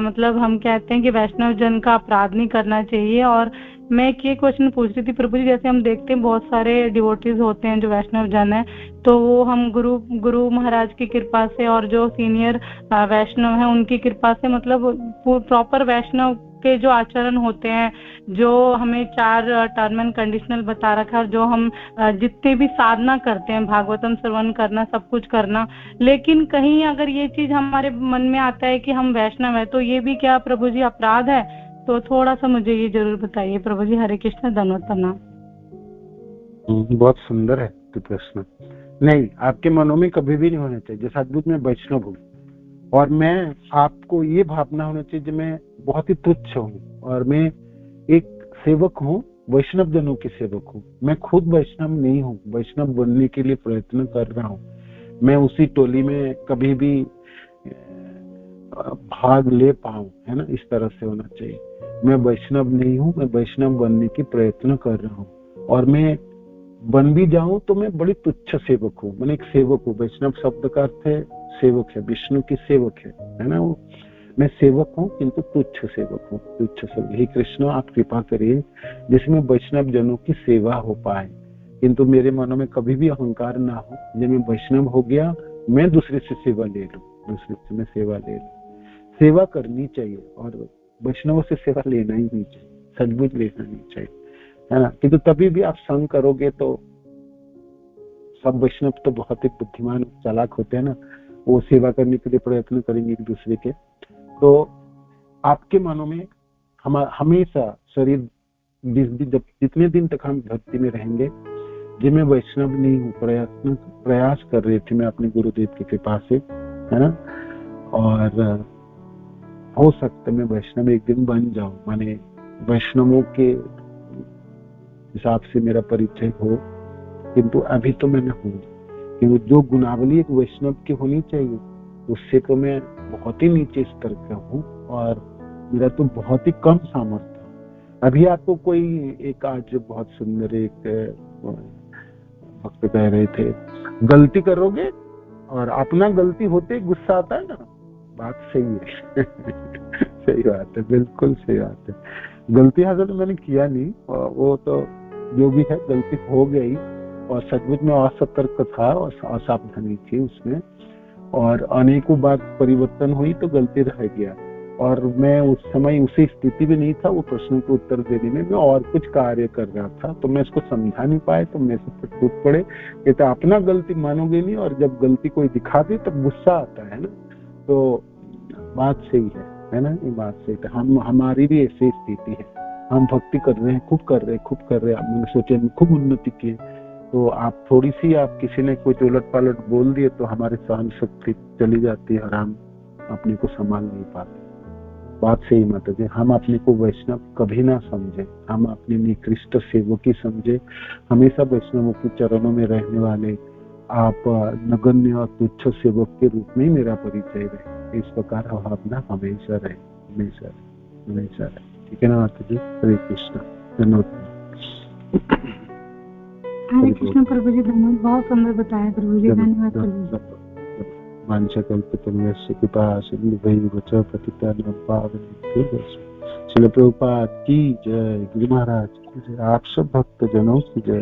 मतलब हम कहते हैं कि वैष्णव जन का अपराध नहीं करना चाहिए, और मैं एक ये क्वेश्चन पूछ रही थी प्रभु जी, जैसे हम देखते हैं बहुत सारे डिवोटीज होते हैं जो वैष्णव जन है, तो वो हम गुरु महाराज की कृपा से और जो सीनियर वैष्णव है उनकी कृपा से मतलब प्रॉपर वैष्णव के जो आचरण होते हैं, जो हमें 4 टर्म एंड कंडीशनल बता रखा है, जो हम जितने भी साधना करते हैं, भागवतम श्रवण करना, सब कुछ करना, लेकिन कहीं अगर ये चीज हमारे मन में आता है कि हम वैष्णव है, तो ये भी क्या प्रभु जी अपराध है? तो थोड़ा सा मुझे ये जरूर बताइए प्रभु जी। हरे कृष्ण, धन्यवाद, प्रणाम। बहुत सुंदर है तो प्रश्न। नहीं, आपके मनों में कभी भी नहीं होना चाहिए जैसा अद्भुत मैं वैष्णव हूँ और मैं आपको ये भावना होना चाहिए मैं बहुत ही तुच्छ हूँ और मैं एक सेवक हूँ, वैष्णव जनों के सेवक हूँ। मैं खुद वैष्णव नहीं हूँ, वैष्णव बनने के लिए प्रयत्न कर रहा हूँ। मैं उसी टोली में कभी भी भाग ले पाऊं, है ना, इस तरह से होना चाहिए। मैं वैष्णव नहीं हूँ, मैं वैष्णव बनने की प्रयत्न कर रहा हूँ, और मैं बन भी जाऊं तो मैं बड़ी तुच्छ सेवक हूँ, मैंने एक सेवक हूँ। वैष्णव शब्द का अर्थ है सेवक है, विष्णु की सेवक है ना। वो मैं सेवक हूँ किंतु तुच्छ सेवक हूँ, तुच्छ सेवक। हे कृष्ण, आप कृपा करिए जिसमें वैष्णव जनों की सेवा हो पाए, किंतु मेरे मनों में कभी भी अहंकार ना हो। जब मैं वैष्णव हो गया, मैं दूसरे से सेवा ले लूं, दूसरे से मैं सेवा ले लूं। सेवा करनी चाहिए, और वैष्णवों से सेवा लेना ही नहीं चाहिए, सचमुच लेना नहीं चाहिए, है ना। किंतु तभी भी आप संग करोगे तो सब वैष्णव तो बहुत ही बुद्धिमान चालाक होते हैं ना, वो सेवा करने के लिए प्रयत्न करेंगे एक दूसरे के। तो आपके मनों में हमेशा शरीर जब जितने दिन तक हम भक्ति में रहेंगे, जब मैं वैष्णव नहीं हूँ, प्रयास कर रहे थे मैं अपने गुरुदेव की कृपा से, है ना, और हो सकता है मैं वैष्णव एक दिन बन जाऊं, माने वैष्णवों के हिसाब से मेरा परिचय हो, किंतु अभी तो मैं हूँ। क्योंकि जो गुणावली एक वैष्णव की होनी चाहिए, उससे तो मैं बहुत ही नीचे स्तर का हूँ, और मेरा तो बहुत ही कम सामर्थ्य है। अभी आपको कोई एक आज बहुत सुंदर एक भक्त कह रहे थे, गलती करोगे और अपना गलती होते गुस्सा आता है ना, बात सही है। सही बात है, बिल्कुल सही बात है। गलती हासिल मैंने किया नहीं, वो तो जो भी है गलती हो गई, और सचमुच में असतर्क था और असावधानी थी उसमें, और अनेकों बार परिवर्तन हुई तो गलती रह गया। और मैं उस समय उसी स्थिति में नहीं था वो प्रश्न को उत्तर देने में, मैं और कुछ कार्य कर रहा था, तो मैं इसको समझा नहीं पाया, तो मेरे से टूट पड़े। कहते अपना गलती मानोगे नहीं, और जब गलती कोई दिखा दे तब गुस्सा आता है ना। तो बात सही है ना, ये बात सही है। हमारी भी ऐसी स्थिति है, हम भक्ति कर रहे हैं, खूब कर रहे हैं, मैंने सोचे खूब उन्नति की, तो आप थोड़ी सी आप किसी ने कुछ उलट पालट बोल दिए तो हमारी सहन शक्ति चली जाती है, और हम अपने को संभाल नहीं पाते। बात सही माता जी, हम अपने को वैष्णव कभी ना समझे, हम अपने निकृष्ट सेवक ही समझे। हमेशा वैष्णवों के चरणों में रहने वाले आप नगण्य और तुच्छ सेवक के रूप में ही मेरा परिचय रहे, इस प्रकार भावना हमेशा रहे, हमेशा रहे। ठीक है ना माता जी? हरे कृष्ण। धन्यवाद। हरे कृष्ण प्रभु जी, धन्यवाद, बहुत सुंदर बताया प्रभु जी, धन्यवाद प्रभु जी। वांछाकल्पतरुभ्यश्च कृपासिन्धुभ्यैव च पतितानां पावनेभ्यो श्रील प्रभुपाद की जय, गुरु महाराज की जय, आप सब भक्त जनों की जय।